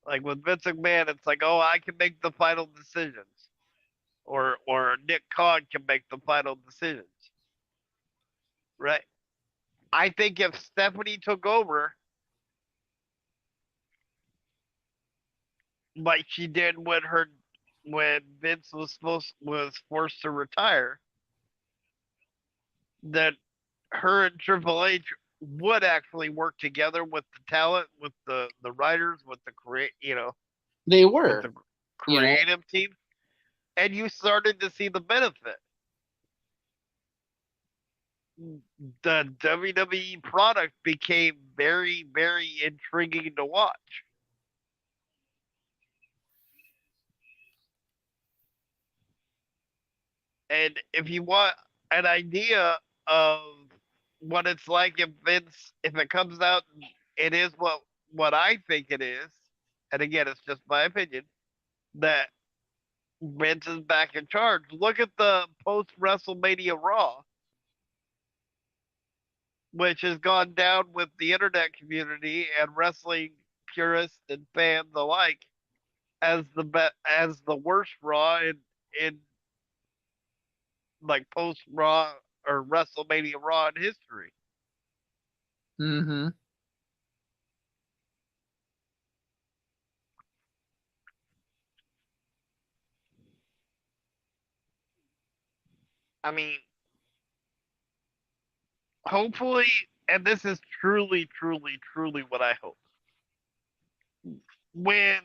Like with Vince McMahon, it's like, oh, I can make the final decisions, or Nick Khan can make the final decisions, right? I think if Stephanie took over, like she did when Vince was forced to retire, that her and Triple H would actually work together with the talent, with the writers, with the They with were, the you know, creative team, and you started to see the benefit. The WWE product became very, very intriguing to watch. And if you want an idea of what it's like if it comes out and it is what I think it is, and again, it's just my opinion, that Vince is back in charge. Look at the post WrestleMania Raw, which has gone down with the internet community and wrestling purists and fans alike as the worst Raw in like post Raw or WrestleMania Raw in history. mm-hmm. I mean, hopefully, and this is truly, truly, truly what I hope. When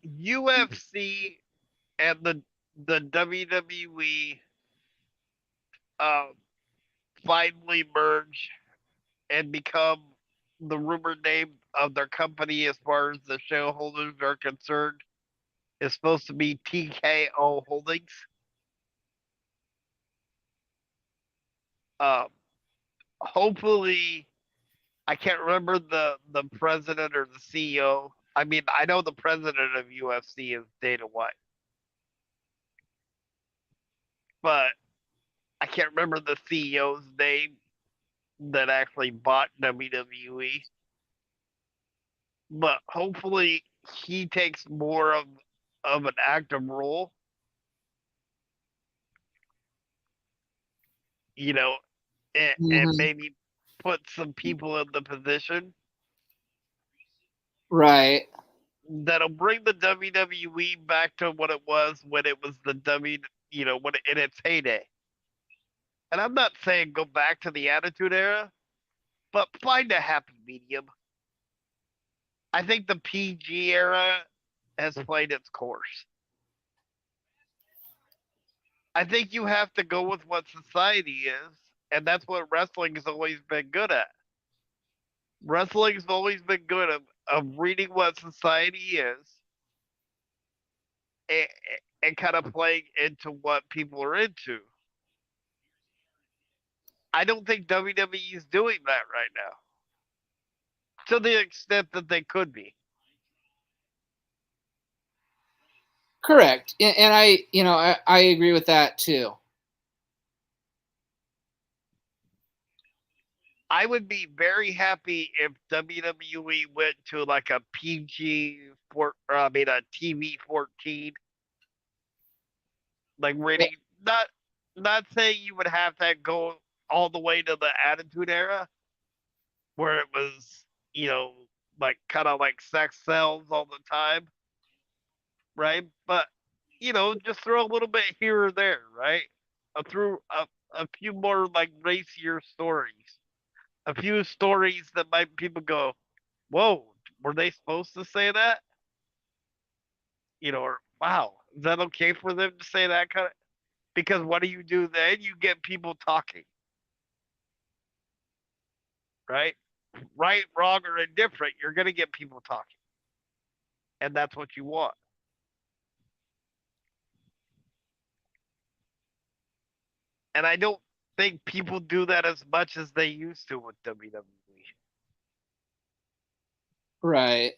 UFC and the WWE uh, finally merge and become the rumored name of their company as far as the shareholders are concerned is supposed to be TKO Holdings. Um, Hopefully, I can't remember the president or the CEO. I mean, I know the president of UFC is Dana White, but I can't remember the CEO's name that actually bought WWE. But hopefully, he takes more of an active role. You know, and Mm-hmm. maybe put some people in the position Right. that'll bring the WWE back to what it was when it was the when in its heyday. And I'm not saying go back to the Attitude Era, but find a happy medium. I think the PG era has played its course. I think you have to go with what society is, and that's what wrestling has always been good at. Wrestling has always been good of reading what society is and, and kind of playing into what people are into. I don't think WWE is doing that right now to the extent that they could be. Correct. And I agree with that too. I would be very happy if WWE went to like a a TV 14 like rating. Not saying you would have that go all the way to the Attitude Era where it was like kind of like sex sells all the time, right? But just throw a little bit here or there, right? Through a few more like racier stories, a few stories that might people go, "Whoa, were they supposed to say that?" Or "Wow, is that okay for them to say that kind of?" Because what do you do then? You get people talking, right? Right, wrong, or indifferent. You're gonna get people talking, and that's what you want. And I don't think people do that as much as they used to with WWE. Right.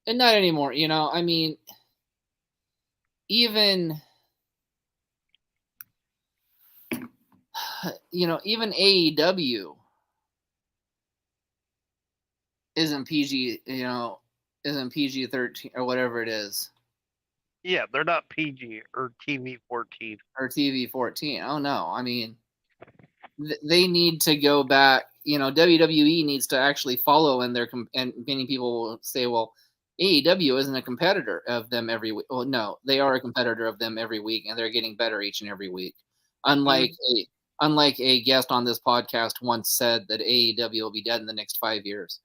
And not anymore. I mean, even even AEW isn't PG. Isn't PG-13 or whatever it is, Yeah, they're not PG or TV 14. or TV-14. Oh no, I mean, they need to go back. WWE needs to actually follow in their and many people will say, well, AEW isn't a competitor of them every week. Well, no, they are a competitor of them every week, and they're getting better each and every week. Unlike Mm. a guest on this podcast once said that AEW will be dead in the next 5 years.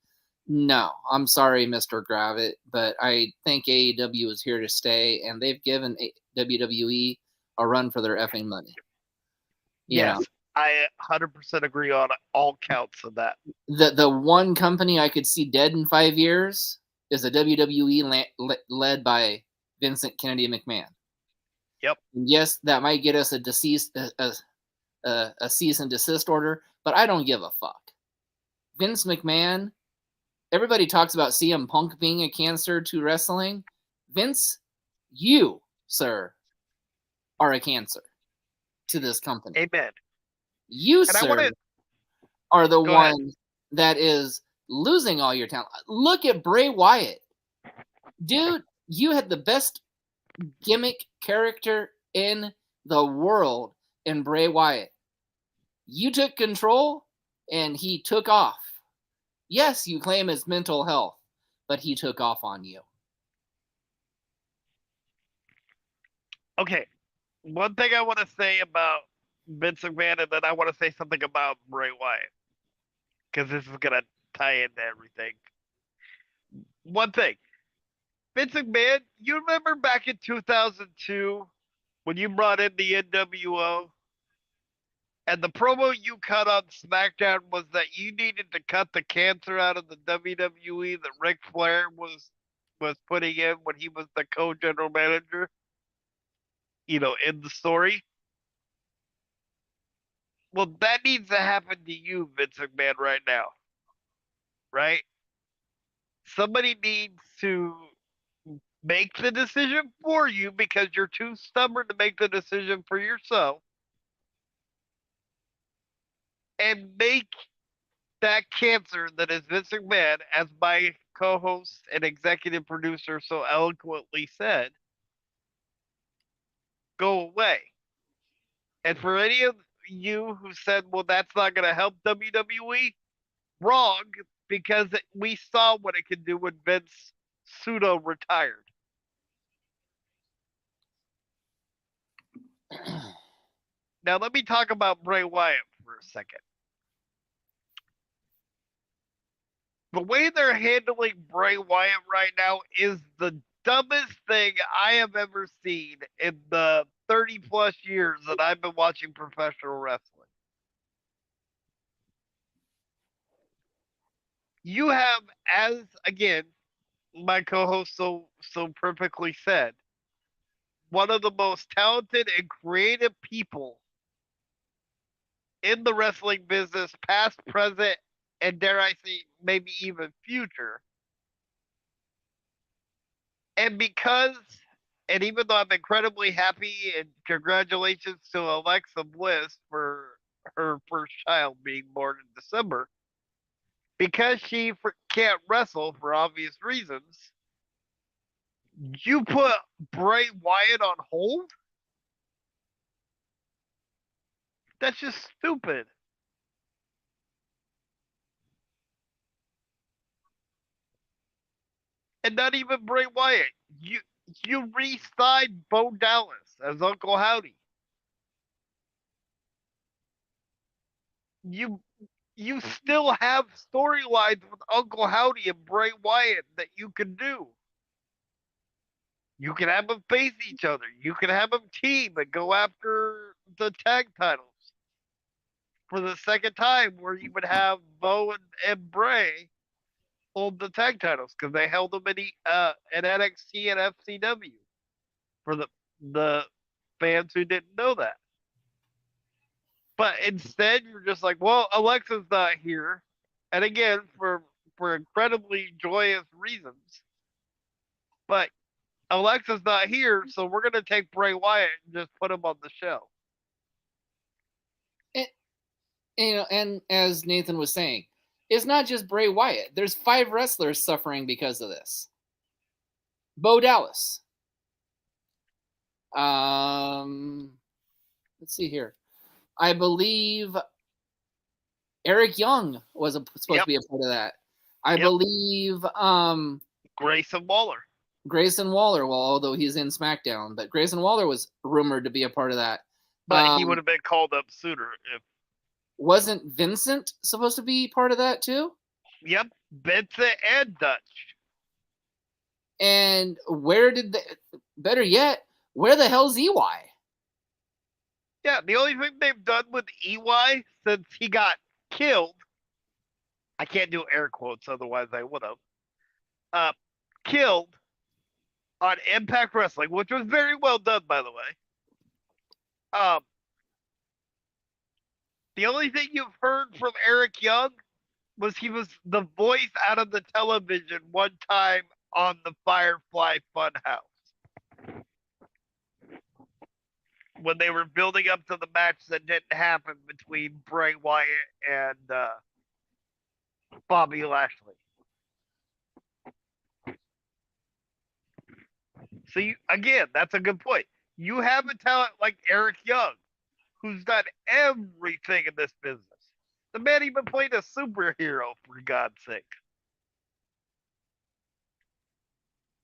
No, I'm sorry, Mr. Gravitt, but I think AEW is here to stay, and they've given WWE a run for their effing money. You know, Yes, I 100% agree on all counts of that. the one company I could see dead in 5 years is the WWE led by Vincent Kennedy McMahon. Yep. And yes, that might get us a cease and desist order, but I don't give a fuck. Vince McMahon. Everybody talks about CM Punk being a cancer to wrestling. Vince, you, sir, are a cancer to this company. Amen. You, And I want sir, to are the go ahead. one that is losing all your talent. Look at Bray Wyatt. Dude, you had the best gimmick character in the world in Bray Wyatt. You took control and he took off. Yes, you claim it's mental health, but he took off on you. Okay, one thing I want to say about Vince McMahon, and then I want to say something about Bray Wyatt because this is gonna tie into everything. One thing, Vince McMahon, you remember back in 2002 when you brought in the NWO and the promo you cut on SmackDown was that you needed to cut the cancer out of the WWE that Ric Flair was putting in when he was the co-general manager, in the story. Well, that needs to happen to you, Vince McMahon, right now, right? Somebody needs to make the decision for you because you're too stubborn to make the decision for yourself and make that cancer that is Vince McMahon, as my co host and executive producer so eloquently said, go away. And for any of you who said, well, that's not going to help WWE, wrong, because we saw what it could do when Vince pseudo retired. Now, let me talk about Bray Wyatt for a second. The way they're handling Bray Wyatt right now is the dumbest thing I have ever seen in the 30 plus years that I've been watching professional wrestling. You have, as again, my co-host so perfectly said, one of the most talented and creative people in the wrestling business, past, present, and dare I say, maybe even future. And because, and even though I'm incredibly happy and congratulations to Alexa Bliss for her first child being born in December, because she can't wrestle for obvious reasons, you put Bray Wyatt on hold? That's just stupid. And not even Bray Wyatt. You re-signed Bo Dallas as Uncle Howdy. You you still have storylines with Uncle Howdy and Bray Wyatt that you can do. You can have them face each other. You can have them team and go after the tag titles for the second time, where you would have Bo and Bray hold the tag titles because they held them in NXT and FCW for the fans who didn't know that. But instead, you're just like, well, Alexa's not here, and again for incredibly joyous reasons. But Alexa's not here, so we're gonna take Bray Wyatt and just put him on the show. And, and as Nathan was saying, it's not just Bray Wyatt. There's 5 wrestlers suffering because of this. Bo Dallas. Let's see here. I believe Eric Young was supposed to be a part of that. I believe Grayson Waller. Grayson Waller, well, although he's in SmackDown, but Grayson Waller was rumored to be a part of that. But he would have been called up sooner if. Wasn't Vincent supposed to be part of that too? Yep, Vincent and Dutch. And where did better yet, where the hell's EY? Yeah, the only thing they've done with EY since he got killed, I can't do air quotes, otherwise I would have, killed on Impact Wrestling, which was very well done, by the way. The only thing you've heard from Eric Young was he was the voice out of the television one time on the Firefly Funhouse when they were building up to the match that didn't happen between Bray Wyatt and Bobby Lashley. So again, that's a good point. You have a talent like Eric Young, who's done everything in this business. The man even played a superhero, for God's sake.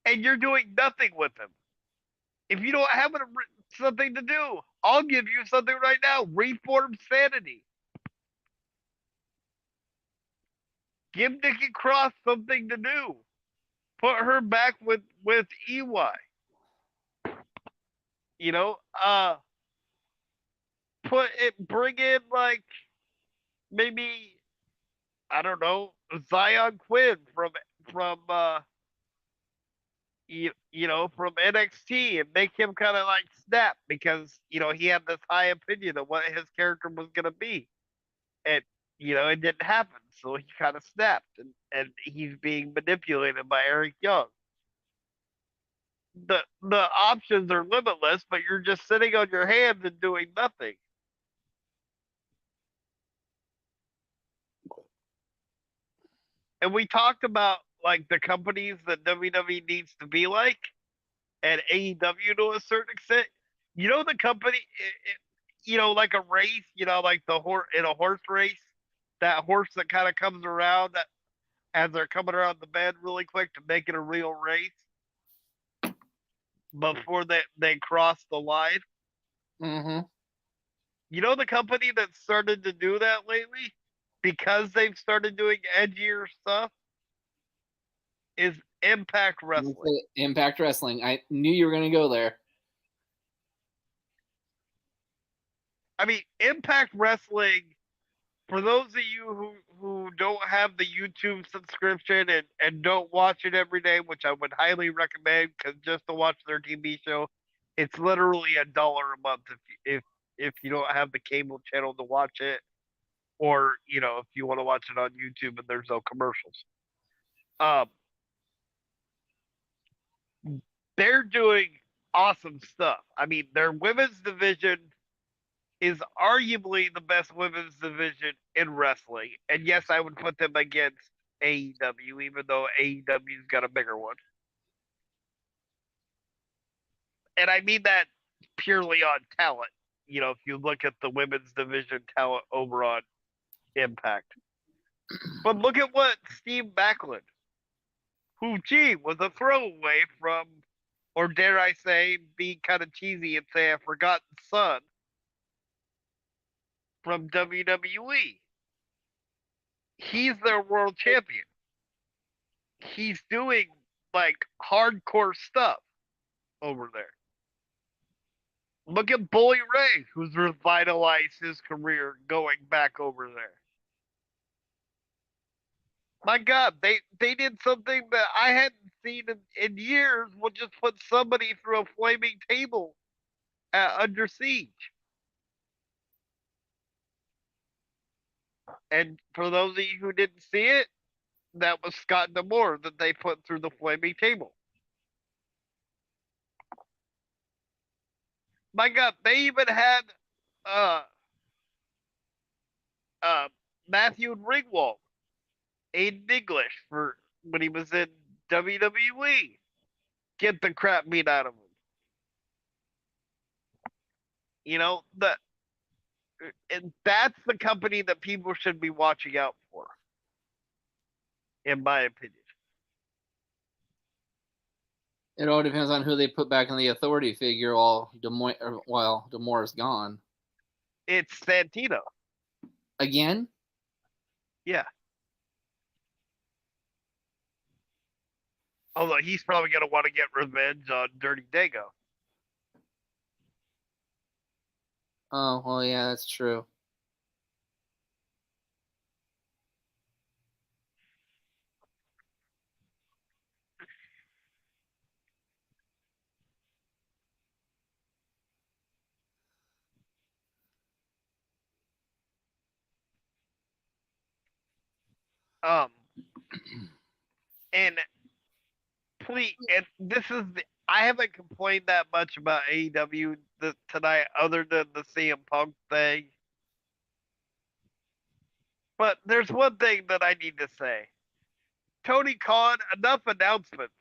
And you're doing nothing with him. If you don't have something to do. I'll give you something right now. Reform Sanity. Give Nikki Cross something to do. Put her back with EY. You know, bring in like maybe I don't know Zion Quinn from from NXT and make him kind of like snap because he had this high opinion of what his character was gonna be, and it didn't happen, so he kind of snapped, and he's being manipulated by Eric Young. The options are limitless, but you're just sitting on your hands and doing nothing. And we talked about like the companies that WWE needs to be like, and AEW to a certain extent. The company, like a race, like the horse in a horse race, that horse that kind of comes around that as they're coming around the bend really quick to make it a real race before they cross the line. Mm-hmm. The company that started to do that lately, because they've started doing edgier stuff, is Impact Wrestling. Impact Wrestling. I knew you were going to go there. I mean, Impact Wrestling, for those of you who don't have the YouTube subscription and don't watch it every day, which I would highly recommend because just to watch their TV show, it's literally $1 a month if you don't have the cable channel to watch it, or if you want to watch it on YouTube and there's no commercials. Um, they're doing awesome stuff. I mean, their women's division is arguably the best women's division in wrestling. And yes, I would put them against AEW, even though AEW's got a bigger one. And I mean that purely on talent. If you look at the women's division talent over on Impact. But look at what Steve Backlund, who, gee, was a throwaway from, or dare I say, be kind of cheesy and say a forgotten son from WWE. He's their world champion. He's doing like hardcore stuff over there. Look at Bully Ray, who's revitalized his career going back over there. My God, they did something that I hadn't seen in years. We'll just put somebody through a flaming table under siege. And for those of you who didn't see it, that was Scott D'Amore that they put through the flaming table. My God, they even had uh uh Matthew Ringwald, Aiden English for when he was in WWE. Get the crap beat out of him. The and that's the company that people should be watching out for, in my opinion. It all depends on who they put back in the authority figure while D'Amore's gone. It's Santino. Again? Yeah. Although he's probably going to want to get revenge on Dirty Dago. Oh, well, yeah, that's true. Um, and please, and this is I haven't complained that much about AEW tonight, other than the CM Punk thing. But there's one thing that I need to say. Tony Khan, enough announcements.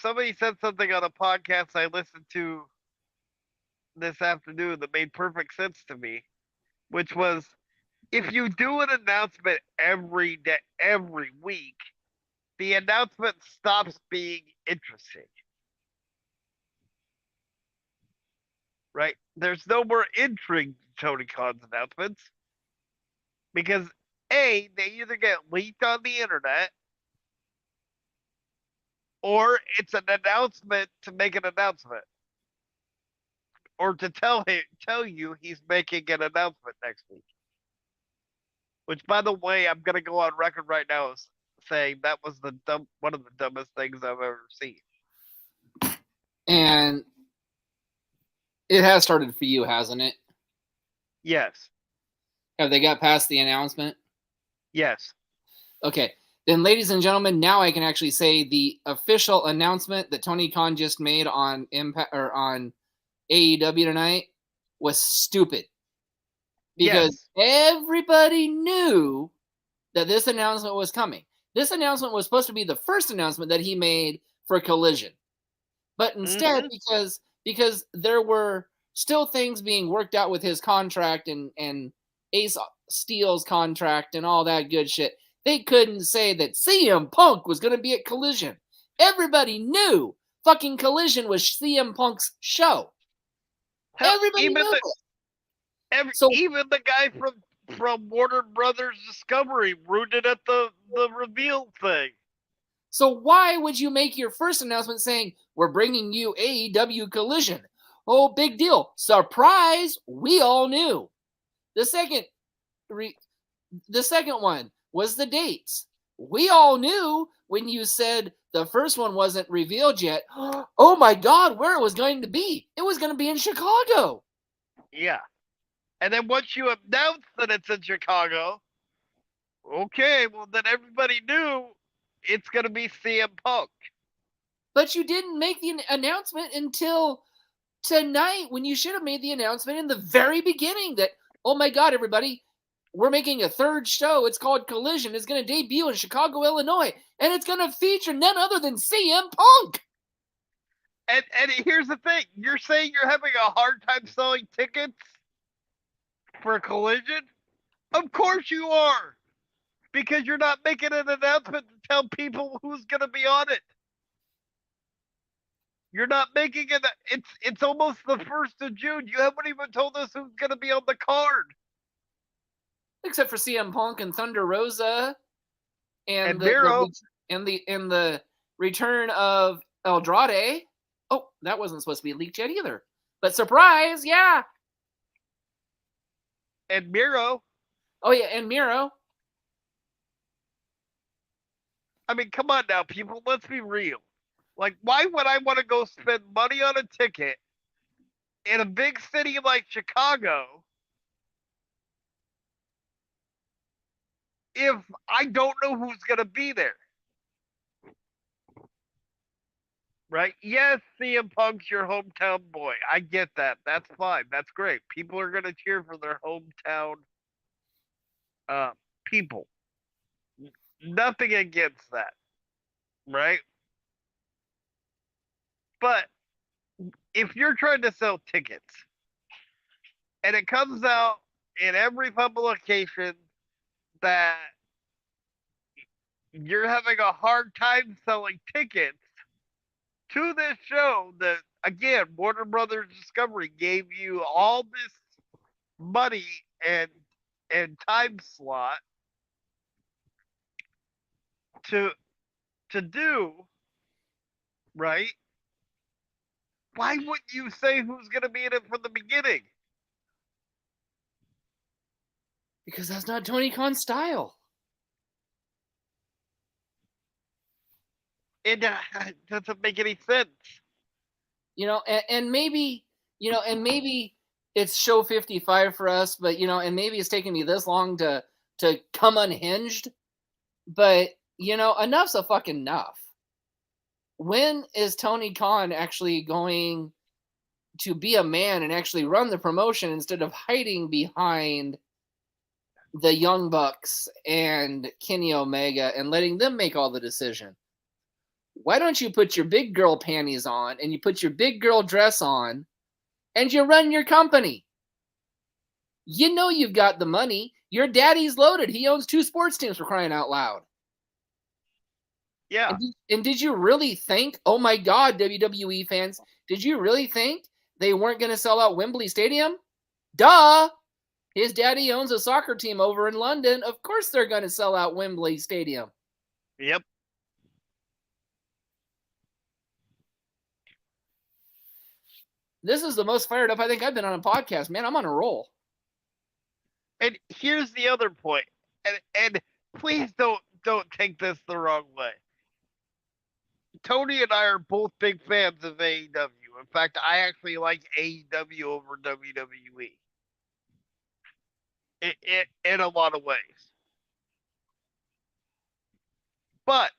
Somebody said something on a podcast I listened to this afternoon that made perfect sense to me, which was if you do an announcement every day, every week, the announcement stops being interesting. Right? There's no more intrigue to Tony Khan's announcements because A, they either get leaked on the internet or it's an announcement to make an announcement. Or to tell you he's making an announcement next week. Which, by the way, I'm gonna go on record right now as saying that was one of the dumbest things I've ever seen. And it has started for you, hasn't it? Yes. Have they got past the announcement? Yes. Okay. Then, ladies and gentlemen, now I can actually say the official announcement that Tony Khan just made on Impact or on AEW tonight was stupid. Because everybody knew that this announcement was coming. This announcement was supposed to be the first announcement that he made for Collision. But instead, because there were still things being worked out with his contract and Ace Steel's contract and all that good shit, they couldn't say that CM Punk was going to be at Collision. Everybody knew fucking Collision was CM Punk's show. Hell, Everybody knew it. Even the guy from Warner Brothers Discovery ruined it at the reveal thing. So why would you make your first announcement saying, we're bringing you AEW Collision? Oh, big deal. Surprise! We all knew. The second one was the dates. We all knew when you said the first one wasn't revealed yet. Oh my God, where it was going to be. It was going to be in Chicago. Yeah. And then once you announce that it's in Chicago, okay, well then everybody knew it's going to be CM Punk. But you didn't make the announcement until tonight when you should have made the announcement in the very beginning that, oh my God, everybody, we're making a third show. It's called Collision. It's going to debut in Chicago, Illinois. And it's going to feature none other than CM Punk. And here's the thing. You're saying you're having a hard time selling tickets for Collision? Of course you are. Because you're not making an announcement to tell people who's going to be on it. You're not making it. It's almost the 1st of June. You haven't even told us who's going to be on the card. Except for CM Punk and Thunder Rosa and Miro. the return of Andrade. Oh, that wasn't supposed to be leaked yet either. But surprise, yeah. And Miro. Oh yeah, and Miro. I mean, come on now, people. Let's be real. Like, why would I want to go spend money on a ticket in a big city like Chicago if I don't know who's going to be there? Right? Yes, CM Punk's your hometown boy. I get that. That's fine. That's great. People are going to cheer for their hometown people. Nothing against that. Right? But if you're trying to sell tickets and it comes out in every publication that you're having a hard time selling tickets to this show that, again, Warner Brothers Discovery gave you all this money and time slot to do, right? Why wouldn't you say who's going to be in it from the beginning? Because that's not Tony Khan's style. It doesn't make any sense. And maybe it's show 55 for us, but and maybe it's taken me this long to come unhinged, but enough's a fucking enough. When is Tony Khan actually going to be a man and actually run the promotion instead of hiding behind the Young Bucks and Kenny Omega and letting them make all the decision? Why don't you put your big girl panties on and you put your big girl dress on and you run your company? You know you've got the money. Your daddy's loaded. He owns 2 sports teams, for crying out loud. Yeah. And did you really think, oh my God, WWE fans, did you really think they weren't going to sell out Wembley Stadium? Duh! His daddy owns a soccer team over in London. Of course they're going to sell out Wembley Stadium. Yep. This is the most fired up I think I've been on a podcast, man. I'm on a roll. And here's the other point. And please don't take this the wrong way. Tony and I are both big fans of AEW. In fact, I actually like AEW over WWE in a lot of ways. But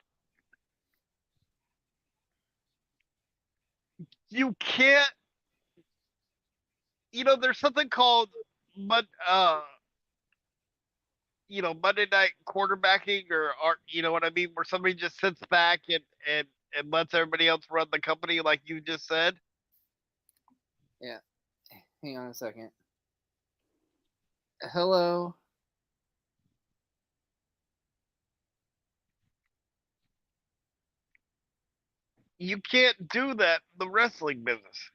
you can't, there's something called Mon- uh, Monday night quarterbacking or you know what I mean, where somebody just sits back and lets everybody else run the company, like you just said. Yeah. Hang on a second. Hello. You can't do that in the wrestling business.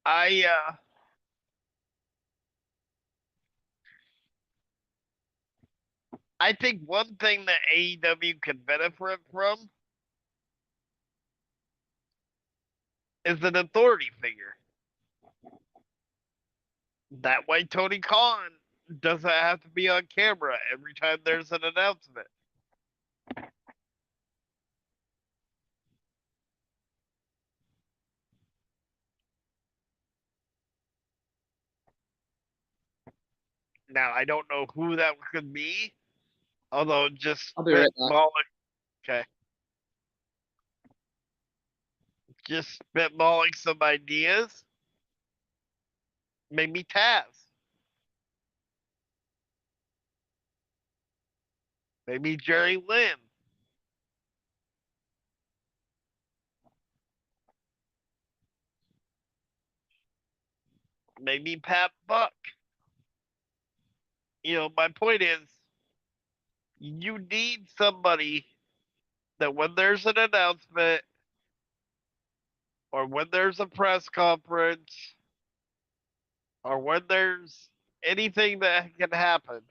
I I think one thing that AEW could benefit from is an authority figure. That way, Tony Khan doesn't have to be on camera every time there's an announcement. Now, I don't know who that could be, although just I'll be right back. okay, just spitballing some ideas. Maybe Taz, maybe Jerry Lynn, maybe Pat Buck. My point is, you need somebody that when there's an announcement or when there's a press conference or when there's anything that can happen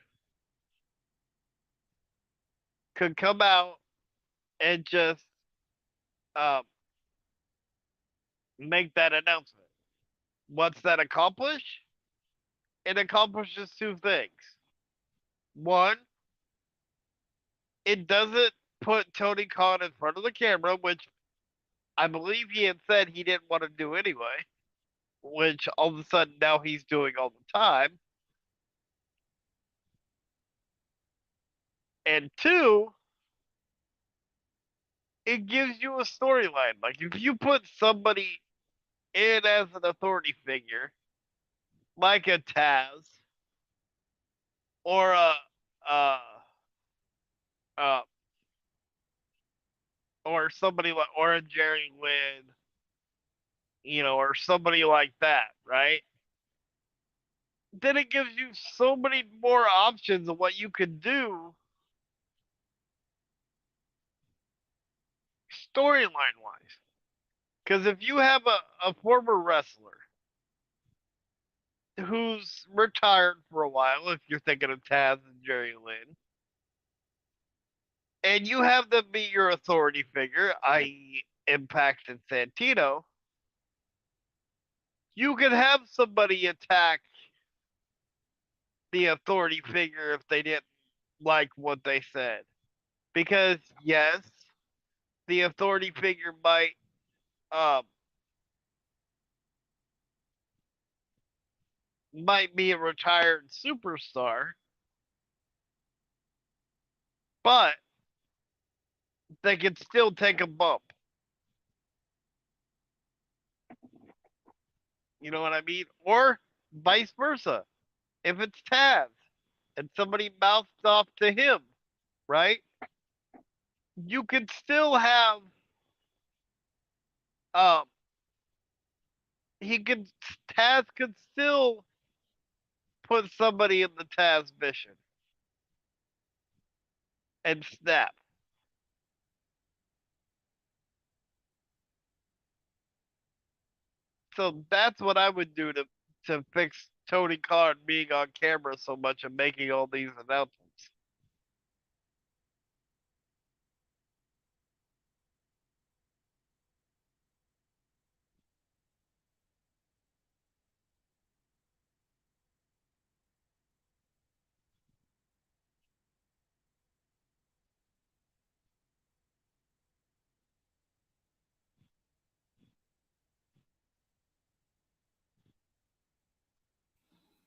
could come out and just um, make that announcement. What's that accomplish? It accomplishes two things. One, it doesn't put Tony Khan in front of the camera, which I believe he had said he didn't want to do anyway, which all of a sudden now he's doing all the time. And two, it gives you a storyline. Like if you put somebody in as an authority figure, like a Taz or uh, uh, or somebody like or a Jerry Lynn, or somebody like that, right? Then it gives you so many more options of what you could do storyline wise. Because if you have a former wrestler who's retired for a while, if you're thinking of Taz and Jerry Lynn, and you have them be your authority figure, i.e., Impact and Santino, you can have somebody attack the authority figure if they didn't like what they said. Because, yes, the authority figure um, might be a retired superstar, but they can still take a bump. You know what I mean? Or vice versa. If it's Taz and somebody mouths off to him, right? You could still have um he could Taz could still put somebody in the Taz mission and snap. So that's what I would do to fix Tony Khan being on camera so much and making all these announcements.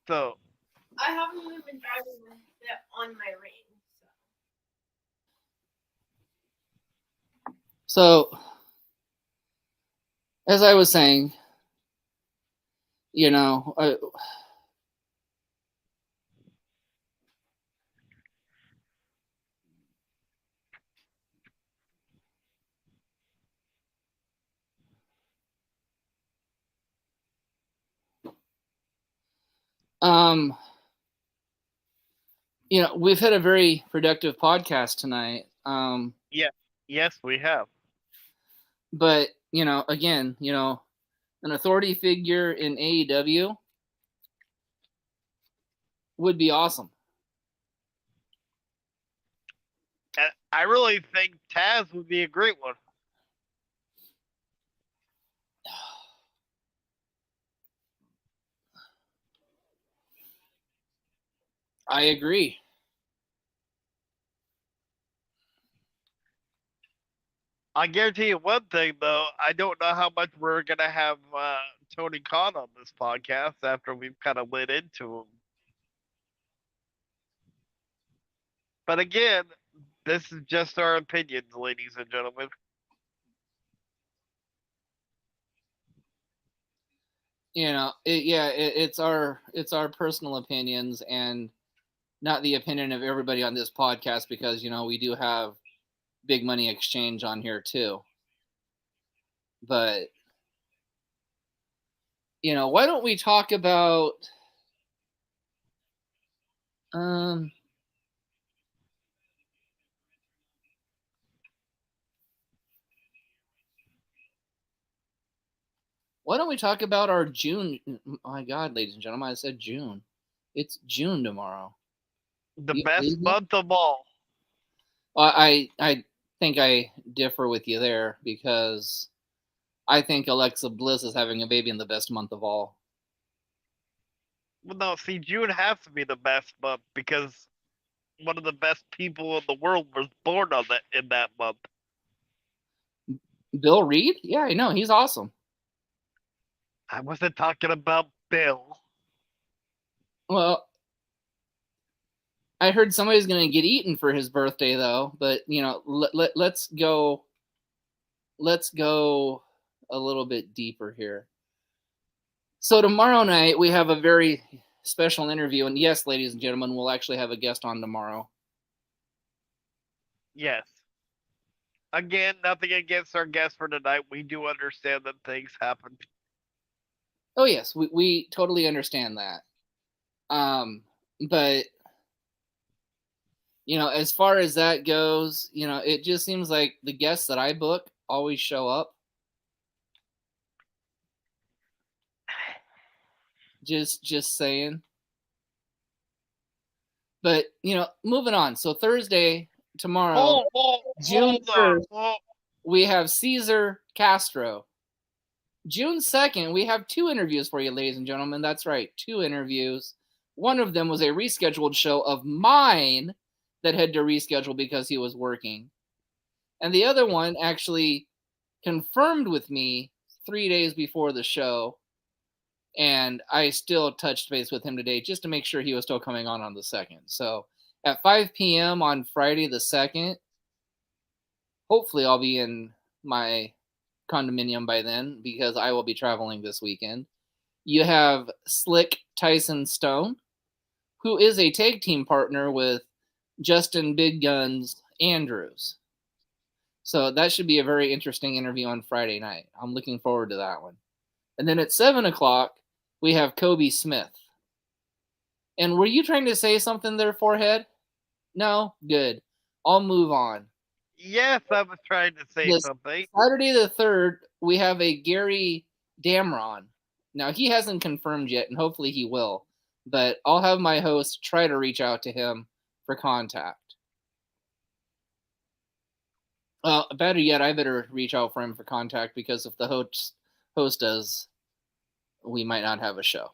So I haven't even been driving with it on my ring. So, as I was saying, you know, um, we've had a very productive podcast tonight. yeah, yes, we have. But again, an authority figure in AEW would be awesome. I really think Taz would be a great one. I agree. I guarantee you one thing though, I don't know how much we're gonna have Tony Khan on this podcast after we've kind of lit into him. But again, this is just our opinions, ladies and gentlemen. It's our personal opinions and not the opinion of everybody on this podcast, because we do have big money exchange on here too. But why don't we talk about why don't we talk about our June? Oh my God, ladies and gentlemen, I said June. It's June tomorrow. The best month of all. I think I differ with you there, because I think Alexa Bliss is having a baby in the best month of all. Well, no, see, June has to be the best month because one of the best people in the world was born on that in that month. Bill Reed? Yeah, I know, he's awesome. I wasn't talking about Bill. Well, I heard somebody's going to get eaten for his birthday, though. But let's go a little bit deeper here. So tomorrow night we have a very special interview, and yes, ladies and gentlemen, we'll actually have a guest on tomorrow. Yes. Again, nothing against our guest for tonight. We do understand that things happen. Oh yes, we totally understand that. But as far as that goes, it just seems like the guests that I book always show up. Just saying. But moving on. So Thursday, tomorrow, June 1st, we have Cesar Castro. June 2nd, we have 2 interviews for you, ladies and gentlemen. That's right, 2 interviews. One of them was a rescheduled show of mine that had to reschedule because he was working. And the other one actually confirmed with me 3 days before the show. And I still touched base with him today just to make sure he was still coming on the 2nd. So at 5 p.m. on Friday the 2nd, hopefully I'll be in my condominium by then, because I will be traveling this weekend. You have Slick Tyson Stone, who is a tag team partner with Justin Big Guns Andrews. So that should be a very interesting interview on Friday night. I'm looking forward to that one. And then at 7 o'clock, we have Kobe Smith. And were you trying to say something there, Forehead? No? Good. I'll move on. Yes, I was trying to say This something. Saturday the 3rd, we have a Gary Damron. Now, he hasn't confirmed yet, and hopefully he will. But I'll have my host try to reach out to him for contact. Better yet, I better reach out for him for contact, because if the host does, we might not have a show.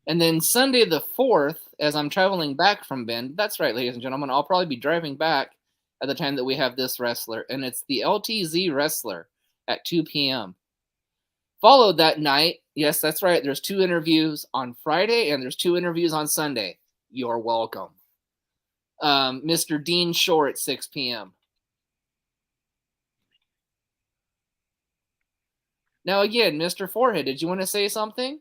And then Sunday the 4th, as I'm traveling back from Bend, that's right, ladies and gentlemen, I'll probably be driving back at the time that we have this wrestler, and it's the LTZ wrestler at 2 p.m. Followed that night, yes, that's right, there's 2 interviews on Friday and there's 2 interviews on Sunday. You're welcome. Mr. Dean Shore at 6 p.m. Now again, Mr. Forehead, did you want to say something?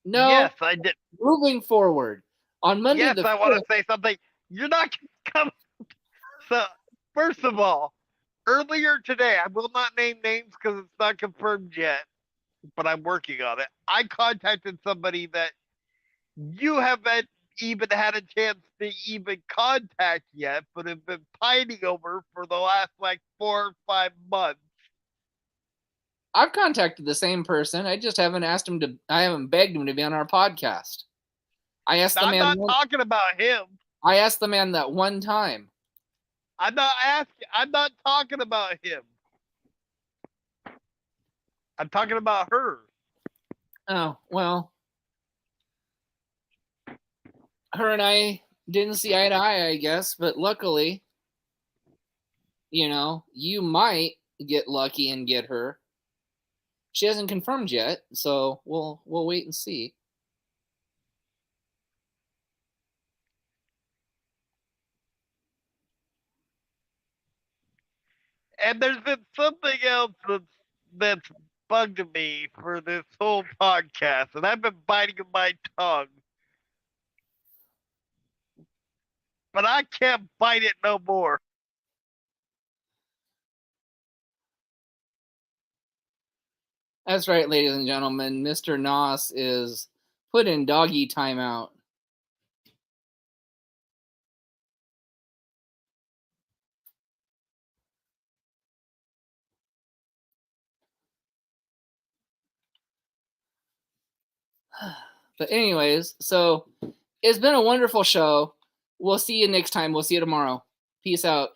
No. Yes, I did. Moving forward, on Monday Yes, the 5th, I want to say something. You're not going to come. So, first of all, earlier today, I will not name names because it's not confirmed yet, but I'm working on it. I contacted somebody that you haven't even had a chance to even contact yet, but have been pining over for the last like 4 or 5 months. I've contacted the same person. I just haven't asked him to. I haven't begged him to be on our podcast. I asked the I'm man. not talking about him. I asked the man that one time. I'm not talking about him. I'm talking about her. Oh, well. Her and I didn't see eye to eye, I guess, but luckily, you might get lucky and get her. She hasn't confirmed yet, so we'll wait and see. And there's been something else that's bugged me for this whole podcast, and I've been biting my tongue. But I can't bite it no more. That's right, ladies and gentlemen. Mr. Noss is put in doggy timeout. But anyways, so it's been a wonderful show. We'll see you next time. We'll see you tomorrow. Peace out.